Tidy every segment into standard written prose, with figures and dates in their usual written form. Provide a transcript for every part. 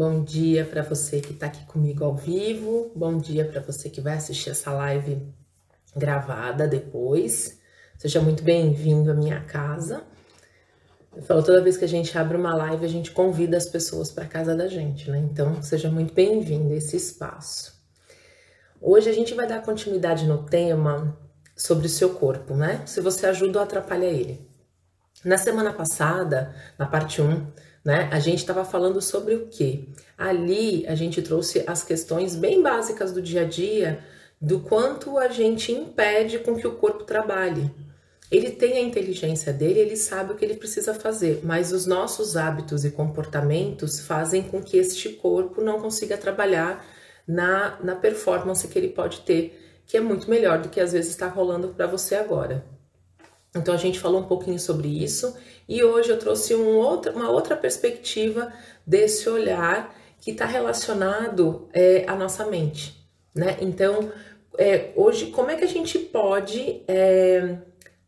Bom dia para você que está aqui comigo ao vivo. Bom dia para você que vai assistir essa live gravada depois. Seja muito bem-vindo à minha casa. Eu falo, toda vez que a gente abre uma live, a gente convida as pessoas para casa da gente, né? Então, seja muito bem-vindo a esse espaço. Hoje a gente vai dar continuidade no tema sobre o seu corpo, né? Se você ajuda ou atrapalha ele. Na semana passada, na parte 1, né, a gente estava falando sobre o quê? Ali a gente trouxe as questões bem básicas do dia a dia, do quanto a gente impede com que o corpo trabalhe. Ele tem a inteligência dele, ele sabe o que ele precisa fazer, mas os nossos hábitos e comportamentos fazem com que este corpo não consiga trabalhar na performance que ele pode ter, que é muito melhor do que às vezes está rolando para você agora. Então a gente falou um pouquinho sobre isso e hoje eu trouxe uma outra perspectiva desse olhar que está relacionado à nossa mente, né? Então hoje como é que a gente pode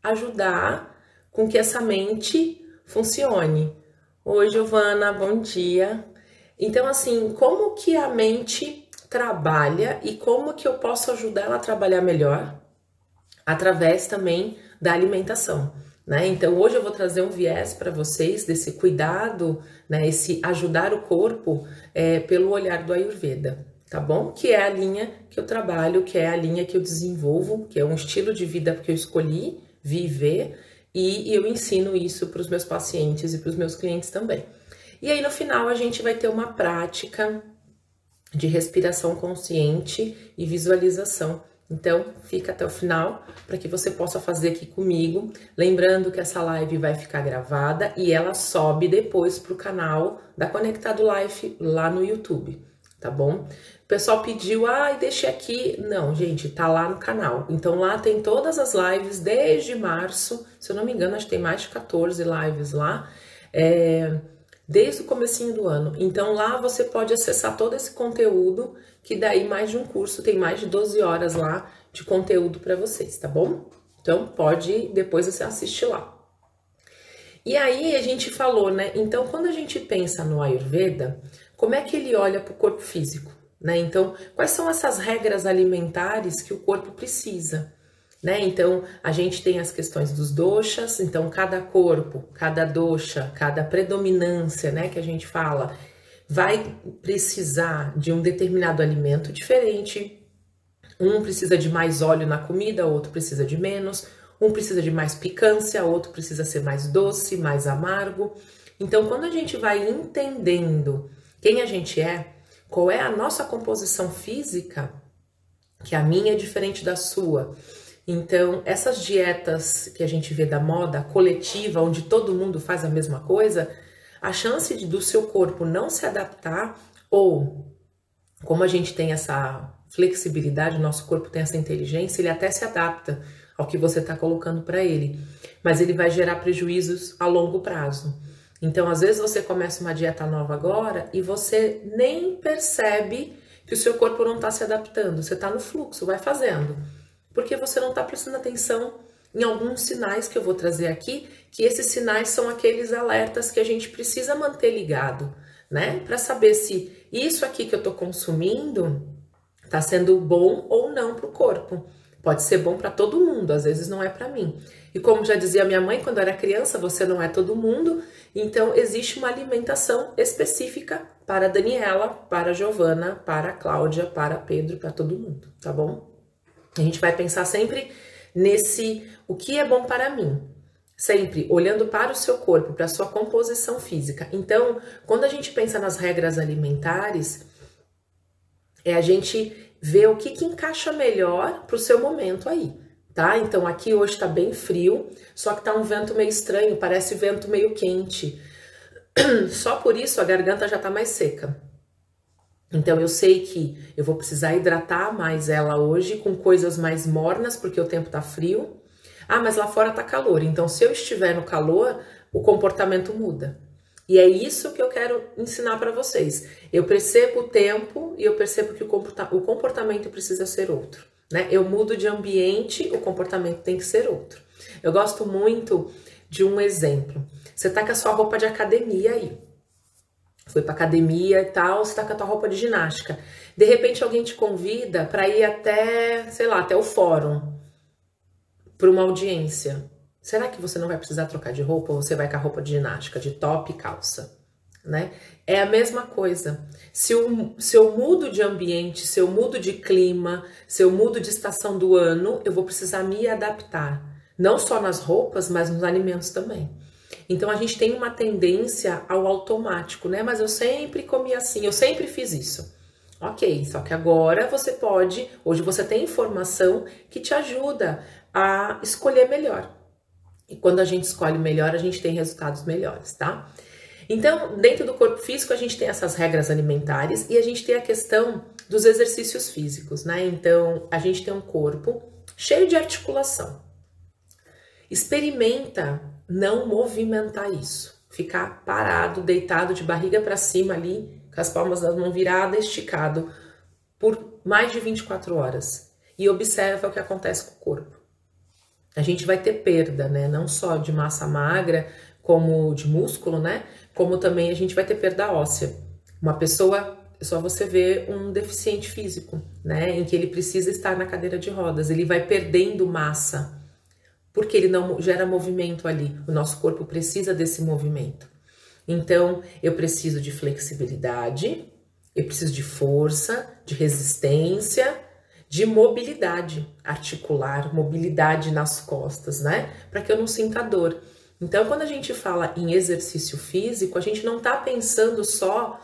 ajudar com que essa mente funcione? Oi, Giovana, bom dia. Então assim, como que a mente trabalha e como que eu posso ajudar ela a trabalhar melhor? Através também da alimentação, né? Então hoje eu vou trazer um viés para vocês desse cuidado, né? Esse ajudar o corpo pelo olhar do Ayurveda, tá bom? Que é a linha que eu trabalho, que é a linha que eu desenvolvo, que é um estilo de vida que eu escolhi viver e eu ensino isso para os meus pacientes e para os meus clientes também. E aí no final a gente vai ter uma prática de respiração consciente e visualização. Então, fica até o final para que você possa fazer aqui comigo. Lembrando que essa live vai ficar gravada e ela sobe depois para o canal da Conectado Life lá no YouTube, tá bom? O pessoal pediu, deixei aqui. Não, gente, tá lá no canal. Então lá tem todas as lives desde março. Se eu não me engano, acho que tem mais de 14 lives lá. Desde o comecinho do ano. Então lá você pode acessar todo esse conteúdo, que daí mais de um curso, tem mais de 12 horas lá de conteúdo para vocês, tá bom? Então pode, depois você assiste lá. E aí a gente falou, né? Então quando a gente pensa no Ayurveda, como é que ele olha para o corpo físico, né? Então quais são essas regras alimentares que o corpo precisa? Né? Então, a gente tem as questões dos doshas, então cada corpo, cada dosha, cada predominância, né, que a gente fala, vai precisar de um determinado alimento diferente. Um precisa de mais óleo na comida, outro precisa de menos. Um precisa de mais picância, outro precisa ser mais doce, mais amargo. Então, quando a gente vai entendendo quem a gente é, qual é a nossa composição física, que a minha é diferente da sua. Então, essas dietas que a gente vê da moda coletiva, onde todo mundo faz a mesma coisa, a chance do seu corpo não se adaptar, ou como a gente tem essa flexibilidade, nosso corpo tem essa inteligência, ele até se adapta ao que você está colocando para ele, mas ele vai gerar prejuízos a longo prazo. Então, às vezes você começa uma dieta nova agora e você nem percebe que o seu corpo não está se adaptando, você está no fluxo, vai fazendo. Porque você não está prestando atenção em alguns sinais que eu vou trazer aqui, que esses sinais são aqueles alertas que a gente precisa manter ligado, né? Para saber se isso aqui que eu estou consumindo está sendo bom ou não para o corpo. Pode ser bom para todo mundo, às vezes não é para mim. E como já dizia minha mãe quando eu era criança, você não é todo mundo, então existe uma alimentação específica para a Daniela, para a Giovana, para a Cláudia, para Pedro, para todo mundo, tá bom? A gente vai pensar sempre nesse o que é bom para mim, sempre olhando para o seu corpo, para a sua composição física. Então, quando a gente pensa nas regras alimentares, a gente vê o que encaixa melhor para o seu momento aí, tá? Então, aqui hoje tá bem frio, só que tá um vento meio estranho, parece vento meio quente. Só por isso a garganta já tá mais seca. Então eu sei que eu vou precisar hidratar mais ela hoje com coisas mais mornas, porque o tempo tá frio. Mas lá fora tá calor, então se eu estiver no calor, o comportamento muda. E é isso que eu quero ensinar para vocês. Eu percebo o tempo e eu percebo que o comportamento precisa ser outro, né? Eu mudo de ambiente, o comportamento tem que ser outro. Eu gosto muito de um exemplo. Você tá com a sua roupa de academia aí. foi pra academia e tal, você tá com a tua roupa de ginástica. De repente alguém te convida para ir até, sei lá, até o fórum, para uma audiência. Será que você não vai precisar trocar de roupa ou você vai com a roupa de ginástica, de top e calça, né? É a mesma coisa. Se eu mudo de ambiente, se eu mudo de clima, se eu mudo de estação do ano, eu vou precisar me adaptar. Não só nas roupas, mas nos alimentos também. Então a gente tem uma tendência ao automático, né? Mas eu sempre comi assim, eu sempre fiz isso. Ok, só que agora você pode, hoje você tem informação que te ajuda a escolher melhor. E quando a gente escolhe melhor, a gente tem resultados melhores, tá? Então, dentro do corpo físico, a gente tem essas regras alimentares e a gente tem a questão dos exercícios físicos, né? Então, a gente tem um corpo cheio de articulação. Experimenta não movimentar isso. Ficar parado, deitado de barriga para cima ali, com as palmas da mão virada, esticado, por mais de 24 horas. E observa o que acontece com o corpo. A gente vai ter perda, né? Não só de massa magra, como de músculo, né? Como também a gente vai ter perda óssea. Uma pessoa, é só você ver um deficiente físico, né? Em que ele precisa estar na cadeira de rodas, ele vai perdendo massa, porque ele não gera movimento ali. O nosso corpo precisa desse movimento. Então, eu preciso de flexibilidade, eu preciso de força, de resistência, de mobilidade articular, mobilidade nas costas, né? Para que eu não sinta dor. Então, quando a gente fala em exercício físico, a gente não está pensando só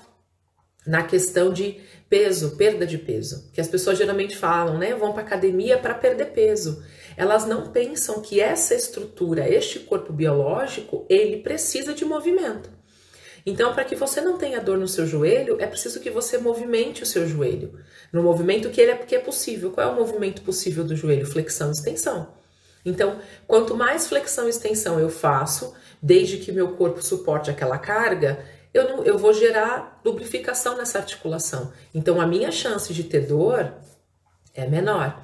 na questão de peso, perda de peso, que as pessoas geralmente falam, né? Vão para academia para perder peso. Elas não pensam que essa estrutura, este corpo biológico, ele precisa de movimento. Então, para que você não tenha dor no seu joelho, é preciso que você movimente o seu joelho. No movimento que é possível. Qual é o movimento possível do joelho? Flexão e extensão. Então, quanto mais flexão e extensão eu faço, desde que meu corpo suporte aquela carga, eu vou gerar lubrificação nessa articulação. Então, a minha chance de ter dor é menor.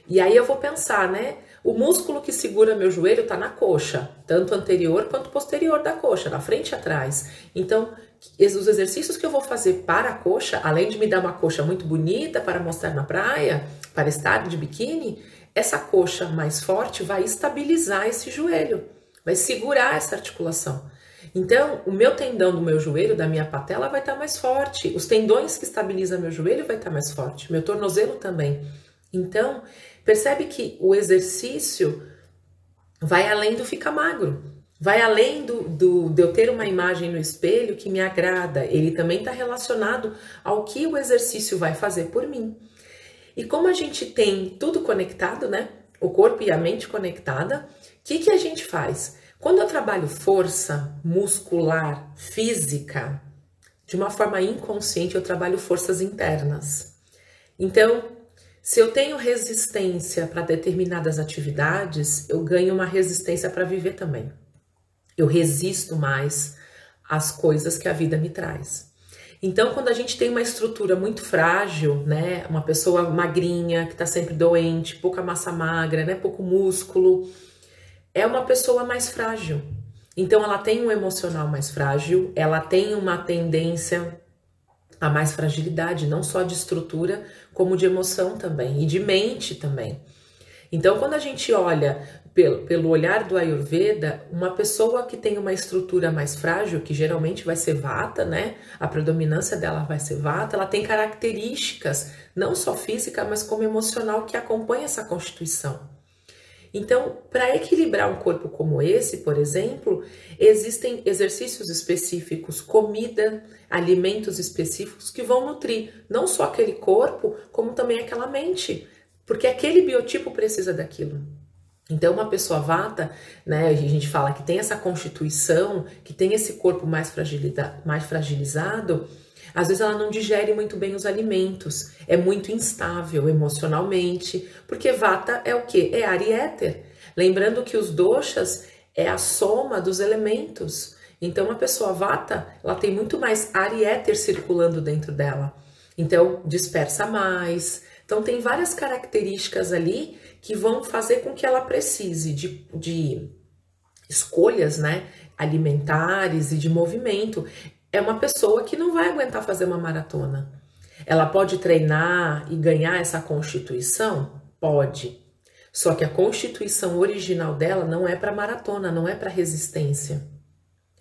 E aí eu vou pensar, né? O músculo que segura meu joelho está na coxa, tanto anterior quanto posterior da coxa, na frente e atrás. Então, os exercícios que eu vou fazer para a coxa, além de me dar uma coxa muito bonita para mostrar na praia, para estar de biquíni, essa coxa mais forte vai estabilizar esse joelho, vai segurar essa articulação. Então, o meu tendão do meu joelho, da minha patela, vai estar mais forte. Os tendões que estabilizam meu joelho vai estar mais forte. Meu tornozelo também. Então, percebe que o exercício vai além do ficar magro. Vai além de eu ter uma imagem no espelho que me agrada. Ele também está relacionado ao que o exercício vai fazer por mim. E como a gente tem tudo conectado, né? O corpo e a mente conectada, o que a gente faz? Quando eu trabalho força muscular, física, de uma forma inconsciente, eu trabalho forças internas. Então, se eu tenho resistência para determinadas atividades, eu ganho uma resistência para viver também. Eu resisto mais às coisas que a vida me traz. Então, quando a gente tem uma estrutura muito frágil, né, uma pessoa magrinha, que está sempre doente, pouca massa magra, né, pouco músculo, é uma pessoa mais frágil. Então, ela tem um emocional mais frágil, ela tem uma tendência a mais fragilidade, não só de estrutura, como de emoção também, e de mente também. Então, quando a gente olha pelo olhar do Ayurveda, uma pessoa que tem uma estrutura mais frágil, que geralmente vai ser Vata, né? A predominância dela vai ser Vata, ela tem características, não só física, mas como emocional, que acompanha essa constituição. Então, para equilibrar um corpo como esse, por exemplo, existem exercícios específicos, comida, alimentos específicos que vão nutrir não só aquele corpo, como também aquela mente, porque aquele biotipo precisa daquilo. Então, uma pessoa Vata, né, a gente fala que tem essa constituição, que tem esse corpo mais fragilizado, às vezes ela não digere muito bem os alimentos, é muito instável emocionalmente, porque Vata é o quê? É ar e éter. Lembrando que os doshas é a soma dos elementos. Então, uma pessoa Vata, ela tem muito mais ar e éter circulando dentro dela. Então, dispersa mais. Então, tem várias características ali que vão fazer com que ela precise de escolhas, né, alimentares e de movimento. é uma pessoa que não vai aguentar fazer uma maratona. Ela pode treinar e ganhar essa constituição? Pode. Só que a constituição original dela não é para maratona, não é para resistência.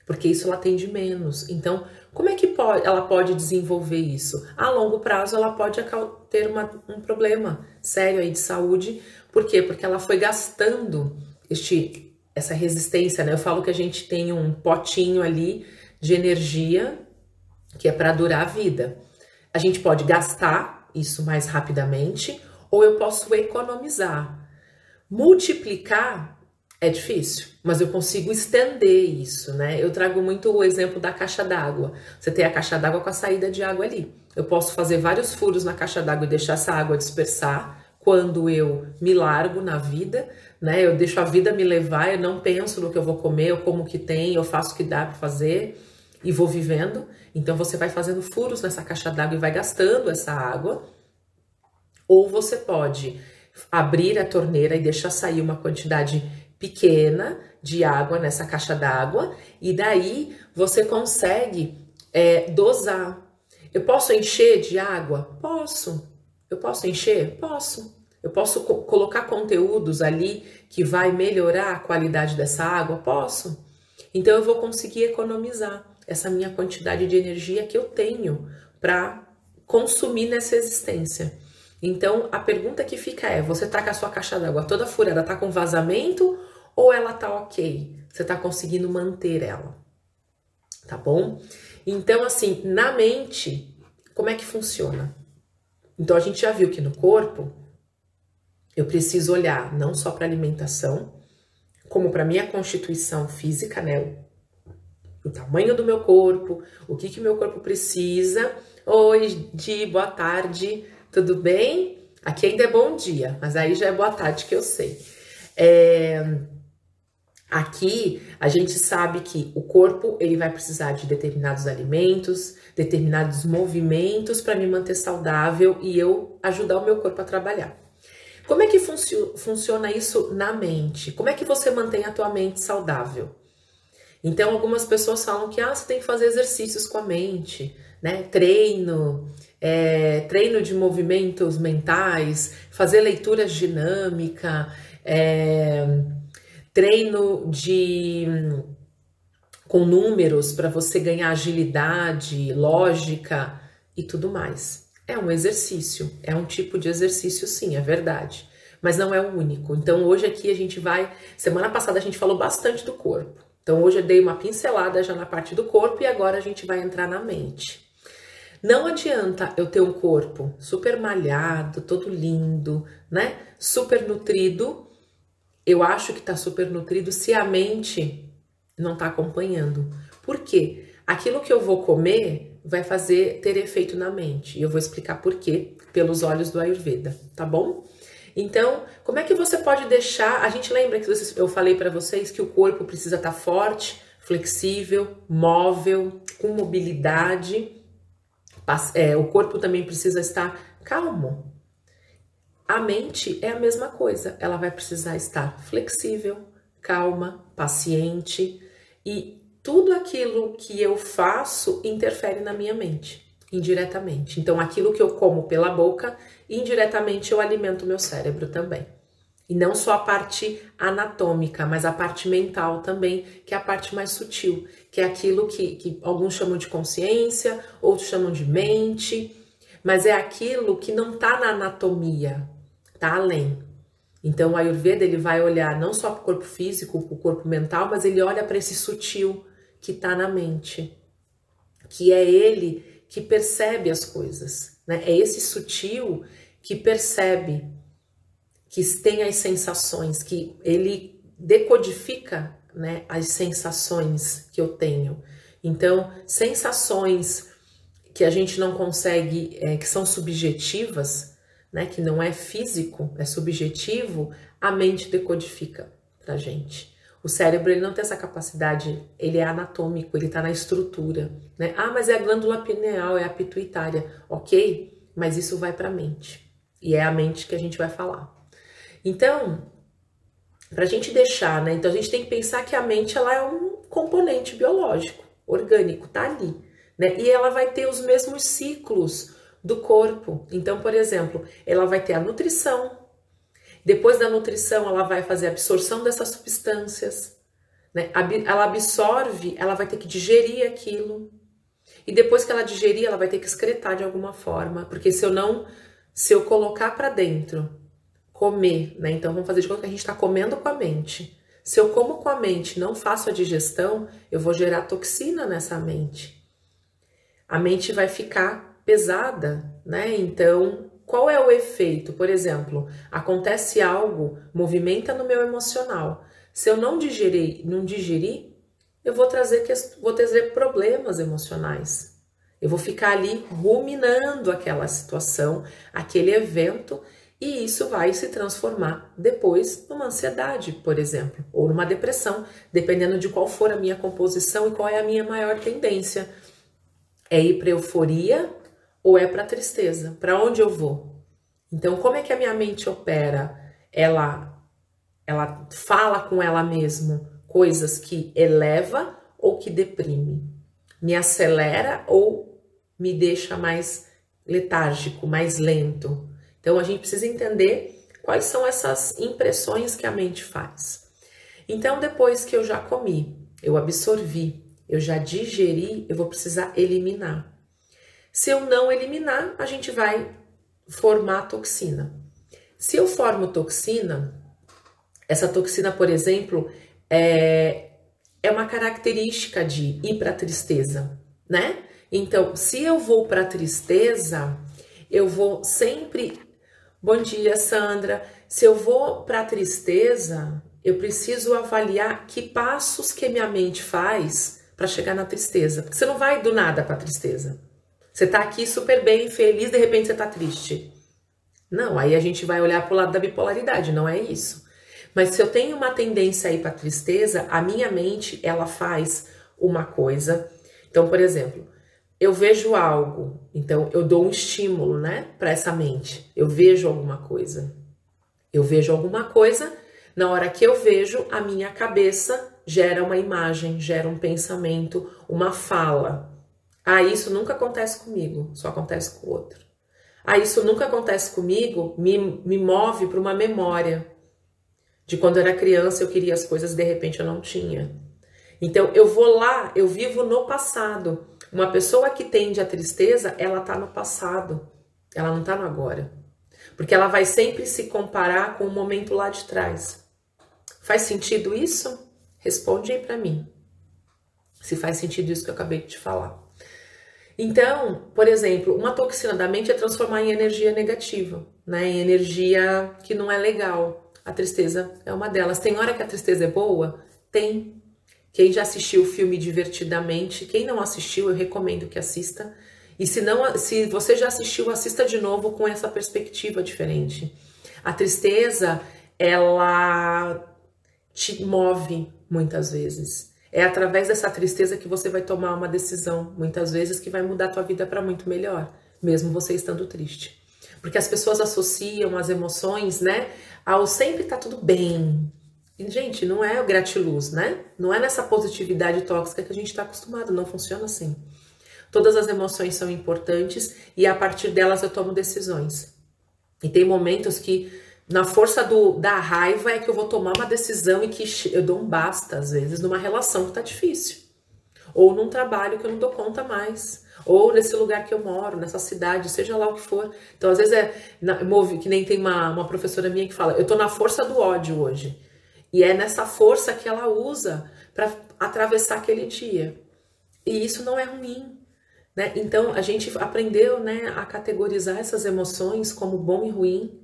Porque isso ela tem de menos. Então, como é que ela pode desenvolver isso? A longo prazo, ela pode ter um problema sério aí de saúde. Por quê? Porque ela foi gastando essa resistência, né? Eu falo que a gente tem um potinho ali de energia que é para durar a vida. A gente pode gastar isso mais rapidamente ou eu posso economizar. Multiplicar é difícil, mas eu consigo estender isso, né? Eu trago muito o exemplo da caixa d'água. Você tem a caixa d'água com a saída de água ali. Eu posso fazer vários furos na caixa d'água e deixar essa água dispersar quando eu me largo na vida, né? Eu deixo a vida me levar, eu não penso no que eu vou comer, eu como o que tem, eu faço o que dá para fazer e vou vivendo. Então você vai fazendo furos nessa caixa d'água e vai gastando essa água. Ou você pode abrir a torneira e deixar sair uma quantidade pequena de água nessa caixa d'água e daí você consegue dosar. Eu posso encher de água? Posso. Eu posso encher? Posso. Eu posso colocar conteúdos ali que vai melhorar a qualidade dessa água? Posso. Então eu vou conseguir economizar essa minha quantidade de energia que eu tenho para consumir nessa existência. Então a pergunta que fica é: você tá com a sua caixa d'água toda furada, tá com vazamento ou ela tá ok? Você tá conseguindo manter ela, tá bom? Então assim, na mente, como é que funciona? Então a gente já viu que no corpo eu preciso olhar não só para alimentação, como para minha constituição física, né? O tamanho do meu corpo, o que meu corpo precisa. Oi, Di, boa tarde, tudo bem? Aqui ainda é bom dia, mas aí já é boa tarde que eu sei. Aqui a gente sabe que o corpo ele vai precisar de determinados alimentos, determinados movimentos para me manter saudável e eu ajudar o meu corpo a trabalhar. Como é que funciona isso na mente? Como é que você mantém a tua mente saudável? Então, algumas pessoas falam que você tem que fazer exercícios com a mente, né? Treino de movimentos mentais, fazer leitura dinâmica, treino com números para você ganhar agilidade, lógica e tudo mais. É um exercício, é um tipo de exercício sim, é verdade, mas não é o único. Então hoje aqui a gente semana passada a gente falou bastante do corpo. Então hoje eu dei uma pincelada já na parte do corpo e agora a gente vai entrar na mente. Não adianta eu ter um corpo super malhado, todo lindo, né? Super nutrido. Eu acho que tá super nutrido se a mente não tá acompanhando. Por quê? Aquilo que eu vou comer vai ter efeito na mente. E eu vou explicar por quê, pelos olhos do Ayurveda, tá bom? Então, como é que você pode deixar... A gente lembra que eu falei para vocês que o corpo precisa estar forte, flexível, móvel, com mobilidade. O corpo também precisa estar calmo. A mente é a mesma coisa. Ela vai precisar estar flexível, calma, paciente. E tudo aquilo que eu faço interfere na minha mente, indiretamente. Então, aquilo que eu como pela boca, indiretamente eu alimento o meu cérebro também. E não só a parte anatômica, mas a parte mental também, que é a parte mais sutil, que é aquilo que alguns chamam de consciência, outros chamam de mente, mas é aquilo que não está na anatomia, está além. Então, o Ayurveda ele vai olhar não só para o corpo físico, para o corpo mental, mas ele olha para esse sutil que está na mente, que é ele que percebe as coisas, né? É esse sutil que percebe, que tem as sensações, que ele decodifica, né, as sensações que eu tenho. Então, sensações que a gente não consegue, que são subjetivas, né, que não é físico, é subjetivo, a mente decodifica pra gente. O cérebro ele não tem essa capacidade, ele é anatômico, ele está na estrutura, né? Mas é a glândula pineal, é a pituitária, ok? Mas isso vai para a mente, e é a mente que a gente vai falar. Então, para a gente deixar, né? Então a gente tem que pensar que a mente ela é um componente biológico, orgânico, tá ali, né? E ela vai ter os mesmos ciclos do corpo. Então, por exemplo, ela vai ter a nutrição, depois da nutrição ela vai fazer a absorção dessas substâncias, né? Ela absorve, ela vai ter que digerir aquilo, e depois que ela digerir, ela vai ter que excretar de alguma forma, porque se eu colocar para dentro, comer, né? Então vamos fazer de conta que a gente está comendo com a mente. Se eu como com a mente, não faço a digestão, eu vou gerar toxina nessa mente. A mente vai ficar pesada, né? Então, qual é o efeito? Por exemplo, acontece algo, movimenta no meu emocional. Se eu não digerir, eu vou trazer problemas emocionais. Eu vou ficar ali ruminando aquela situação, aquele evento, e isso vai se transformar depois numa ansiedade, por exemplo, ou numa depressão, dependendo de qual for a minha composição e qual é a minha maior tendência. É ir para euforia ou é para tristeza? Para onde eu vou? Então, como é que a minha mente opera? Ela fala com ela mesma coisas que eleva ou que deprime? Me acelera ou me deixa mais letárgico, mais lento? Então, a gente precisa entender quais são essas impressões que a mente faz. Então, depois que eu já comi, eu absorvi, eu já digeri, eu vou precisar eliminar. Se eu não eliminar, a gente vai formar toxina. Se eu formo toxina, essa toxina, por exemplo, é uma característica de ir para a tristeza, né? Então, se eu vou para a tristeza, eu vou sempre... Bom dia, Sandra. Se eu vou para a tristeza, eu preciso avaliar que passos que minha mente faz para chegar na tristeza. Porque você não vai do nada para a tristeza. Você tá aqui super bem, feliz, de repente você tá triste. Não, aí a gente vai olhar pro lado da bipolaridade, não é isso. Mas se eu tenho uma tendência a ir para tristeza, a minha mente, ela faz uma coisa. Então, por exemplo, eu vejo algo, então eu dou um estímulo, né, para essa mente. Eu vejo alguma coisa. Eu vejo alguma coisa, na hora que eu vejo, a minha cabeça gera uma imagem, gera um pensamento, uma fala. Ah, isso nunca acontece comigo, só acontece com o outro. Ah, isso nunca acontece comigo, me move para uma memória de quando eu era criança, eu queria as coisas, de repente eu não tinha. Então, eu vou lá, eu vivo no passado. Uma pessoa que tende à tristeza, ela tá no passado, ela não tá no agora. Porque ela vai sempre se comparar com o momento lá de trás. Faz sentido isso? Responde aí para mim. Se faz sentido isso que eu acabei de te falar. Então, por exemplo, uma toxina da mente é transformar em energia negativa, né? Em energia que não é legal. A tristeza é uma delas. Tem hora que a tristeza é boa? Tem. Quem já assistiu o filme Divertidamente, quem não assistiu, eu recomendo que assista. E se você já assistiu, assista de novo com essa perspectiva diferente. A tristeza, ela te move muitas vezes. É através dessa tristeza que você vai tomar uma decisão, muitas vezes, que vai mudar a tua vida para muito melhor, mesmo você estando triste. Porque as pessoas associam as emoções, né, ao sempre tá tudo bem. E, gente, não é o gratiluz, né? Não é nessa positividade tóxica que a gente está acostumado, não funciona assim. Todas as emoções são importantes e a partir delas eu tomo decisões. E tem momentos que na força da raiva é que eu vou tomar uma decisão e que eu dou um basta, às vezes, numa relação que tá difícil. Ou num trabalho que eu não dou conta mais. Ou nesse lugar que eu moro, nessa cidade, seja lá o que for. Então, às vezes, que nem tem uma professora minha que fala, eu tô na força do ódio hoje. E é nessa força que ela usa para atravessar aquele dia. E isso não é ruim, né? Então, a gente aprendeu, né, a categorizar essas emoções como bom e ruim,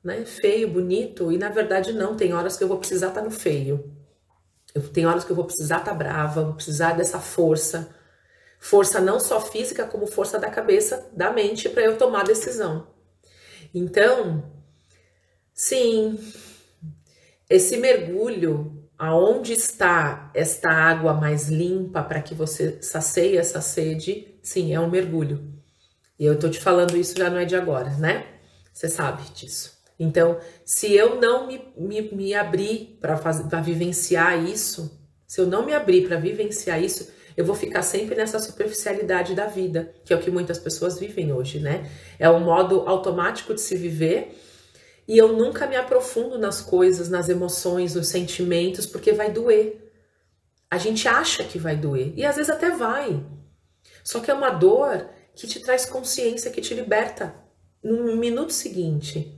né? Feio, bonito, e na verdade não. Tem horas que eu vou precisar estar no feio. Tem horas que eu vou precisar estar brava, vou precisar dessa força. Força não só física, como força da cabeça, da mente, para eu tomar decisão. Então, sim, esse mergulho, aonde está esta água mais limpa para que você sacie essa sede, sim, é um mergulho. E eu tô te falando isso já não é de agora, né? Você sabe disso. Então, se eu não me abrir para vivenciar isso, se eu não me abrir para vivenciar isso, eu vou ficar sempre nessa superficialidade da vida, que é o que muitas pessoas vivem hoje, né? É um modo automático de se viver e eu nunca me aprofundo nas coisas, nas emoções, nos sentimentos, porque vai doer. A gente acha que vai doer e às vezes até vai. Só que é uma dor que te traz consciência, que te liberta no minuto seguinte.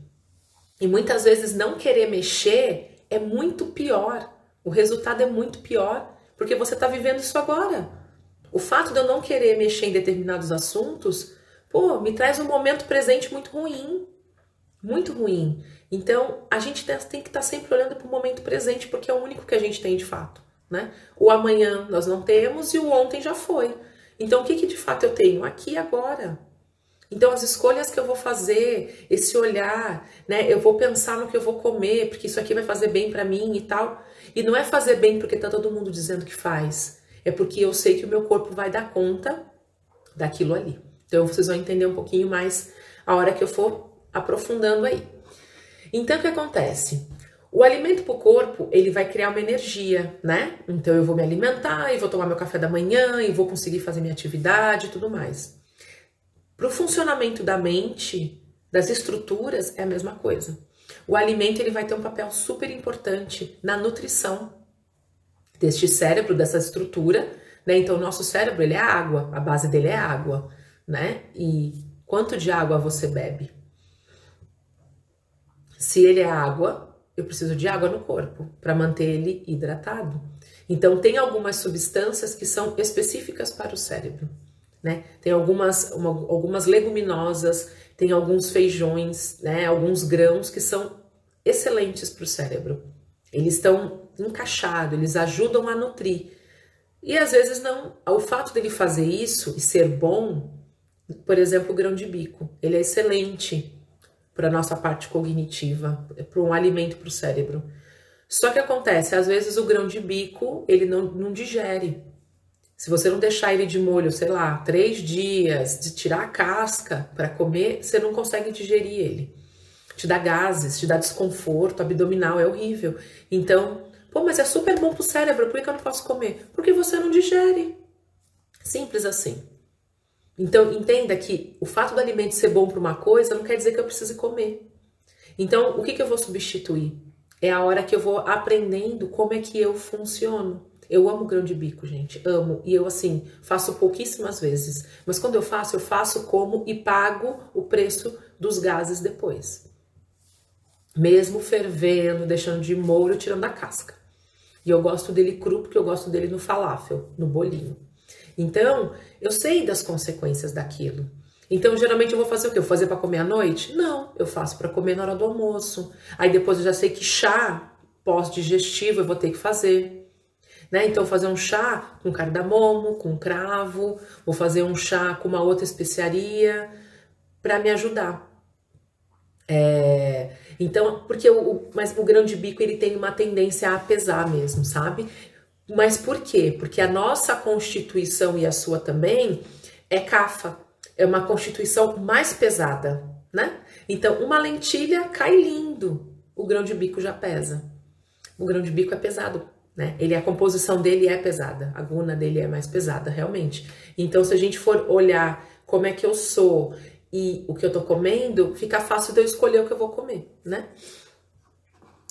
E muitas vezes não querer mexer é muito pior. O resultado é muito pior, porque você está vivendo isso agora. O fato de eu não querer mexer em determinados assuntos, pô, me traz um momento presente muito ruim. Muito ruim. Então, a gente tem que estar sempre olhando para o momento presente, porque é o único que a gente tem de fato, né? O amanhã nós não temos e o ontem já foi. Então, o que de fato eu tenho? Aqui e agora. Então, as escolhas que eu vou fazer, esse olhar, né? Eu vou pensar no que eu vou comer, porque isso aqui vai fazer bem para mim e tal. E não é fazer bem porque tá todo mundo dizendo que faz. É porque eu sei que o meu corpo vai dar conta daquilo ali. Então, vocês vão entender um pouquinho mais a hora que eu for aprofundando aí. Então, o que acontece? O alimento para o corpo, ele vai criar uma energia, né? Então, eu vou me alimentar, e vou tomar meu café da manhã, e vou conseguir fazer minha atividade e tudo mais. Para o funcionamento da mente, das estruturas, é a mesma coisa. O alimento ele vai ter um papel super importante na nutrição deste cérebro, dessa estrutura, né? Então, o nosso cérebro, ele é água, a base dele é água, né? E quanto de água você bebe? Se ele é água, eu preciso de água no corpo para manter ele hidratado. Então, tem algumas substâncias que são específicas para o cérebro, né? Tem algumas leguminosas, tem alguns feijões, né? Alguns grãos que são excelentes para o cérebro. Eles estão encaixados, eles ajudam a nutrir. E às vezes não. O fato dele fazer isso e ser bom, por exemplo, o grão de bico, ele é excelente para a nossa parte cognitiva, para um alimento para o cérebro. Só que acontece, às vezes o grão de bico, ele não digere. Se você não deixar ele de molho, sei lá, 3 dias, de tirar a casca para comer, você não consegue digerir ele. Te dá gases, te dá desconforto abdominal, é horrível. Então, pô, mas é super bom pro cérebro, por que eu não posso comer? Porque você não digere. Simples assim. Então, entenda que o fato do alimento ser bom para uma coisa não quer dizer que eu precise comer. Então, o que eu vou substituir? É a hora que eu vou aprendendo como é que eu funciono. Eu amo grão de bico, gente, amo. E eu, assim, faço pouquíssimas vezes. Mas quando eu faço como e pago o preço dos gases depois. Mesmo fervendo, deixando de molho, tirando a casca. E eu gosto dele cru porque eu gosto dele no falafel, no bolinho. Então, eu sei das consequências daquilo. Então, geralmente eu vou fazer o quê? Eu vou fazer para comer à noite? Não, eu faço para comer na hora do almoço. Aí depois eu já sei que chá pós-digestivo eu vou ter que fazer. Né? Então, vou fazer um chá com cardamomo, com cravo, vou fazer um chá com uma outra especiaria para me ajudar. Então, mas o grão de bico ele tem uma tendência a pesar mesmo, sabe? Mas por quê? Porque a nossa constituição e a sua também é cafa, é uma constituição mais pesada, né? Então, uma lentilha cai lindo, o grão de bico já pesa. O grão de bico é pesado, né? A composição dele é pesada, a guna dele é mais pesada, realmente. Então, se a gente for olhar como é que eu sou e o que eu tô comendo, fica fácil de eu escolher o que eu vou comer, né?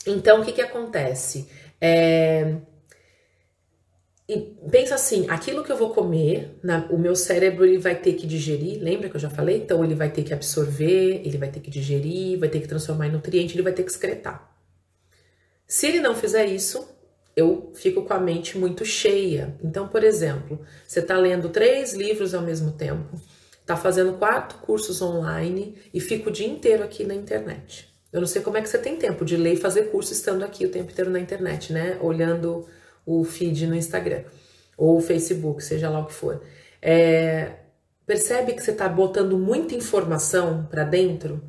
Então, o que acontece? E pensa assim, aquilo que eu vou comer, o meu cérebro ele vai ter que digerir, lembra que eu já falei? Então ele vai ter que absorver, ele vai ter que digerir, vai ter que transformar em nutriente, ele vai ter que excretar. Se ele não fizer isso, eu fico com a mente muito cheia. Então, por exemplo, você está lendo 3 livros ao mesmo tempo, está fazendo 4 cursos online e fica o dia inteiro aqui na internet. Eu não sei como é que você tem tempo de ler e fazer curso estando aqui o tempo inteiro na internet, né? Olhando o feed no Instagram ou o Facebook, seja lá o que for. Percebe que você está botando muita informação para dentro?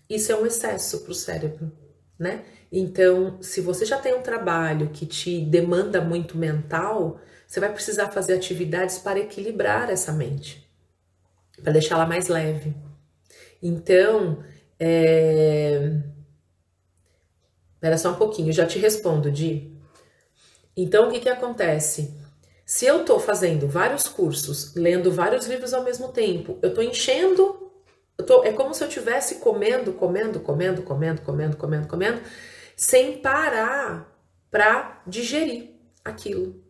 Isso é um excesso para o cérebro, né? Então, se você já tem um trabalho que te demanda muito mental, você vai precisar fazer atividades para equilibrar essa mente, para deixá-la mais leve. Então, espera só um pouquinho, eu já te respondo, Di. Então, o que acontece? Se eu tô fazendo vários cursos, lendo vários livros ao mesmo tempo, eu tô enchendo, é como se eu estivesse comendo, sem parar para digerir aquilo.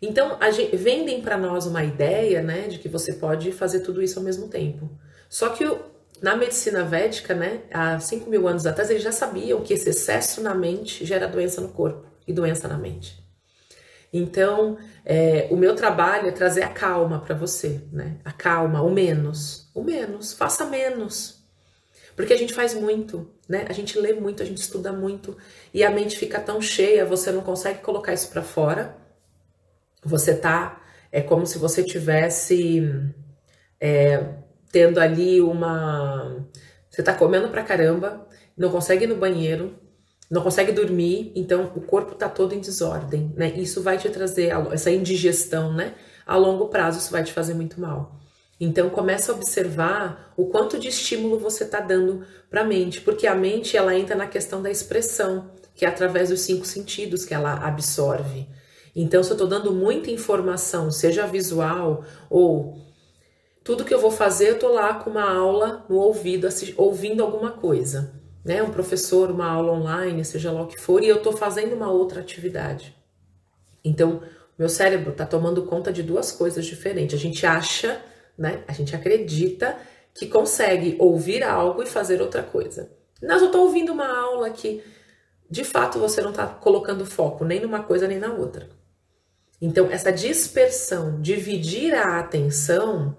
Então, vendem para nós uma ideia, né, de que você pode fazer tudo isso ao mesmo tempo. Só que na medicina védica, né, há 5.000 anos atrás, eles já sabiam que esse excesso na mente gera doença no corpo e doença na mente. Então, o meu trabalho é trazer a calma para você, né? A calma, o menos, faça menos. Porque a gente faz muito, né? A gente lê muito, a gente estuda muito e a mente fica tão cheia, você não consegue colocar isso para fora. É como se você tivesse tendo ali você tá comendo pra caramba, não consegue ir no banheiro, não consegue dormir, então o corpo tá todo em desordem, né? Isso vai te trazer essa indigestão, né? A longo prazo isso vai te fazer muito mal. Então começa a observar o quanto de estímulo você tá dando pra mente, porque a mente ela entra na questão da expressão, que é através dos 5 sentidos que ela absorve. Então se eu tô dando muita informação, seja visual ou tudo que eu vou fazer, eu tô lá com uma aula no ouvido, ouvindo alguma coisa, né? Um professor, uma aula online, seja lá o que for, e eu tô fazendo uma outra atividade. Então, meu cérebro tá tomando conta de 2 coisas diferentes. A gente acha, né? A gente acredita que consegue ouvir algo e fazer outra coisa. Mas eu tô ouvindo uma aula que, de fato, você não tá colocando foco nem numa coisa nem na outra. Então, essa dispersão, dividir a atenção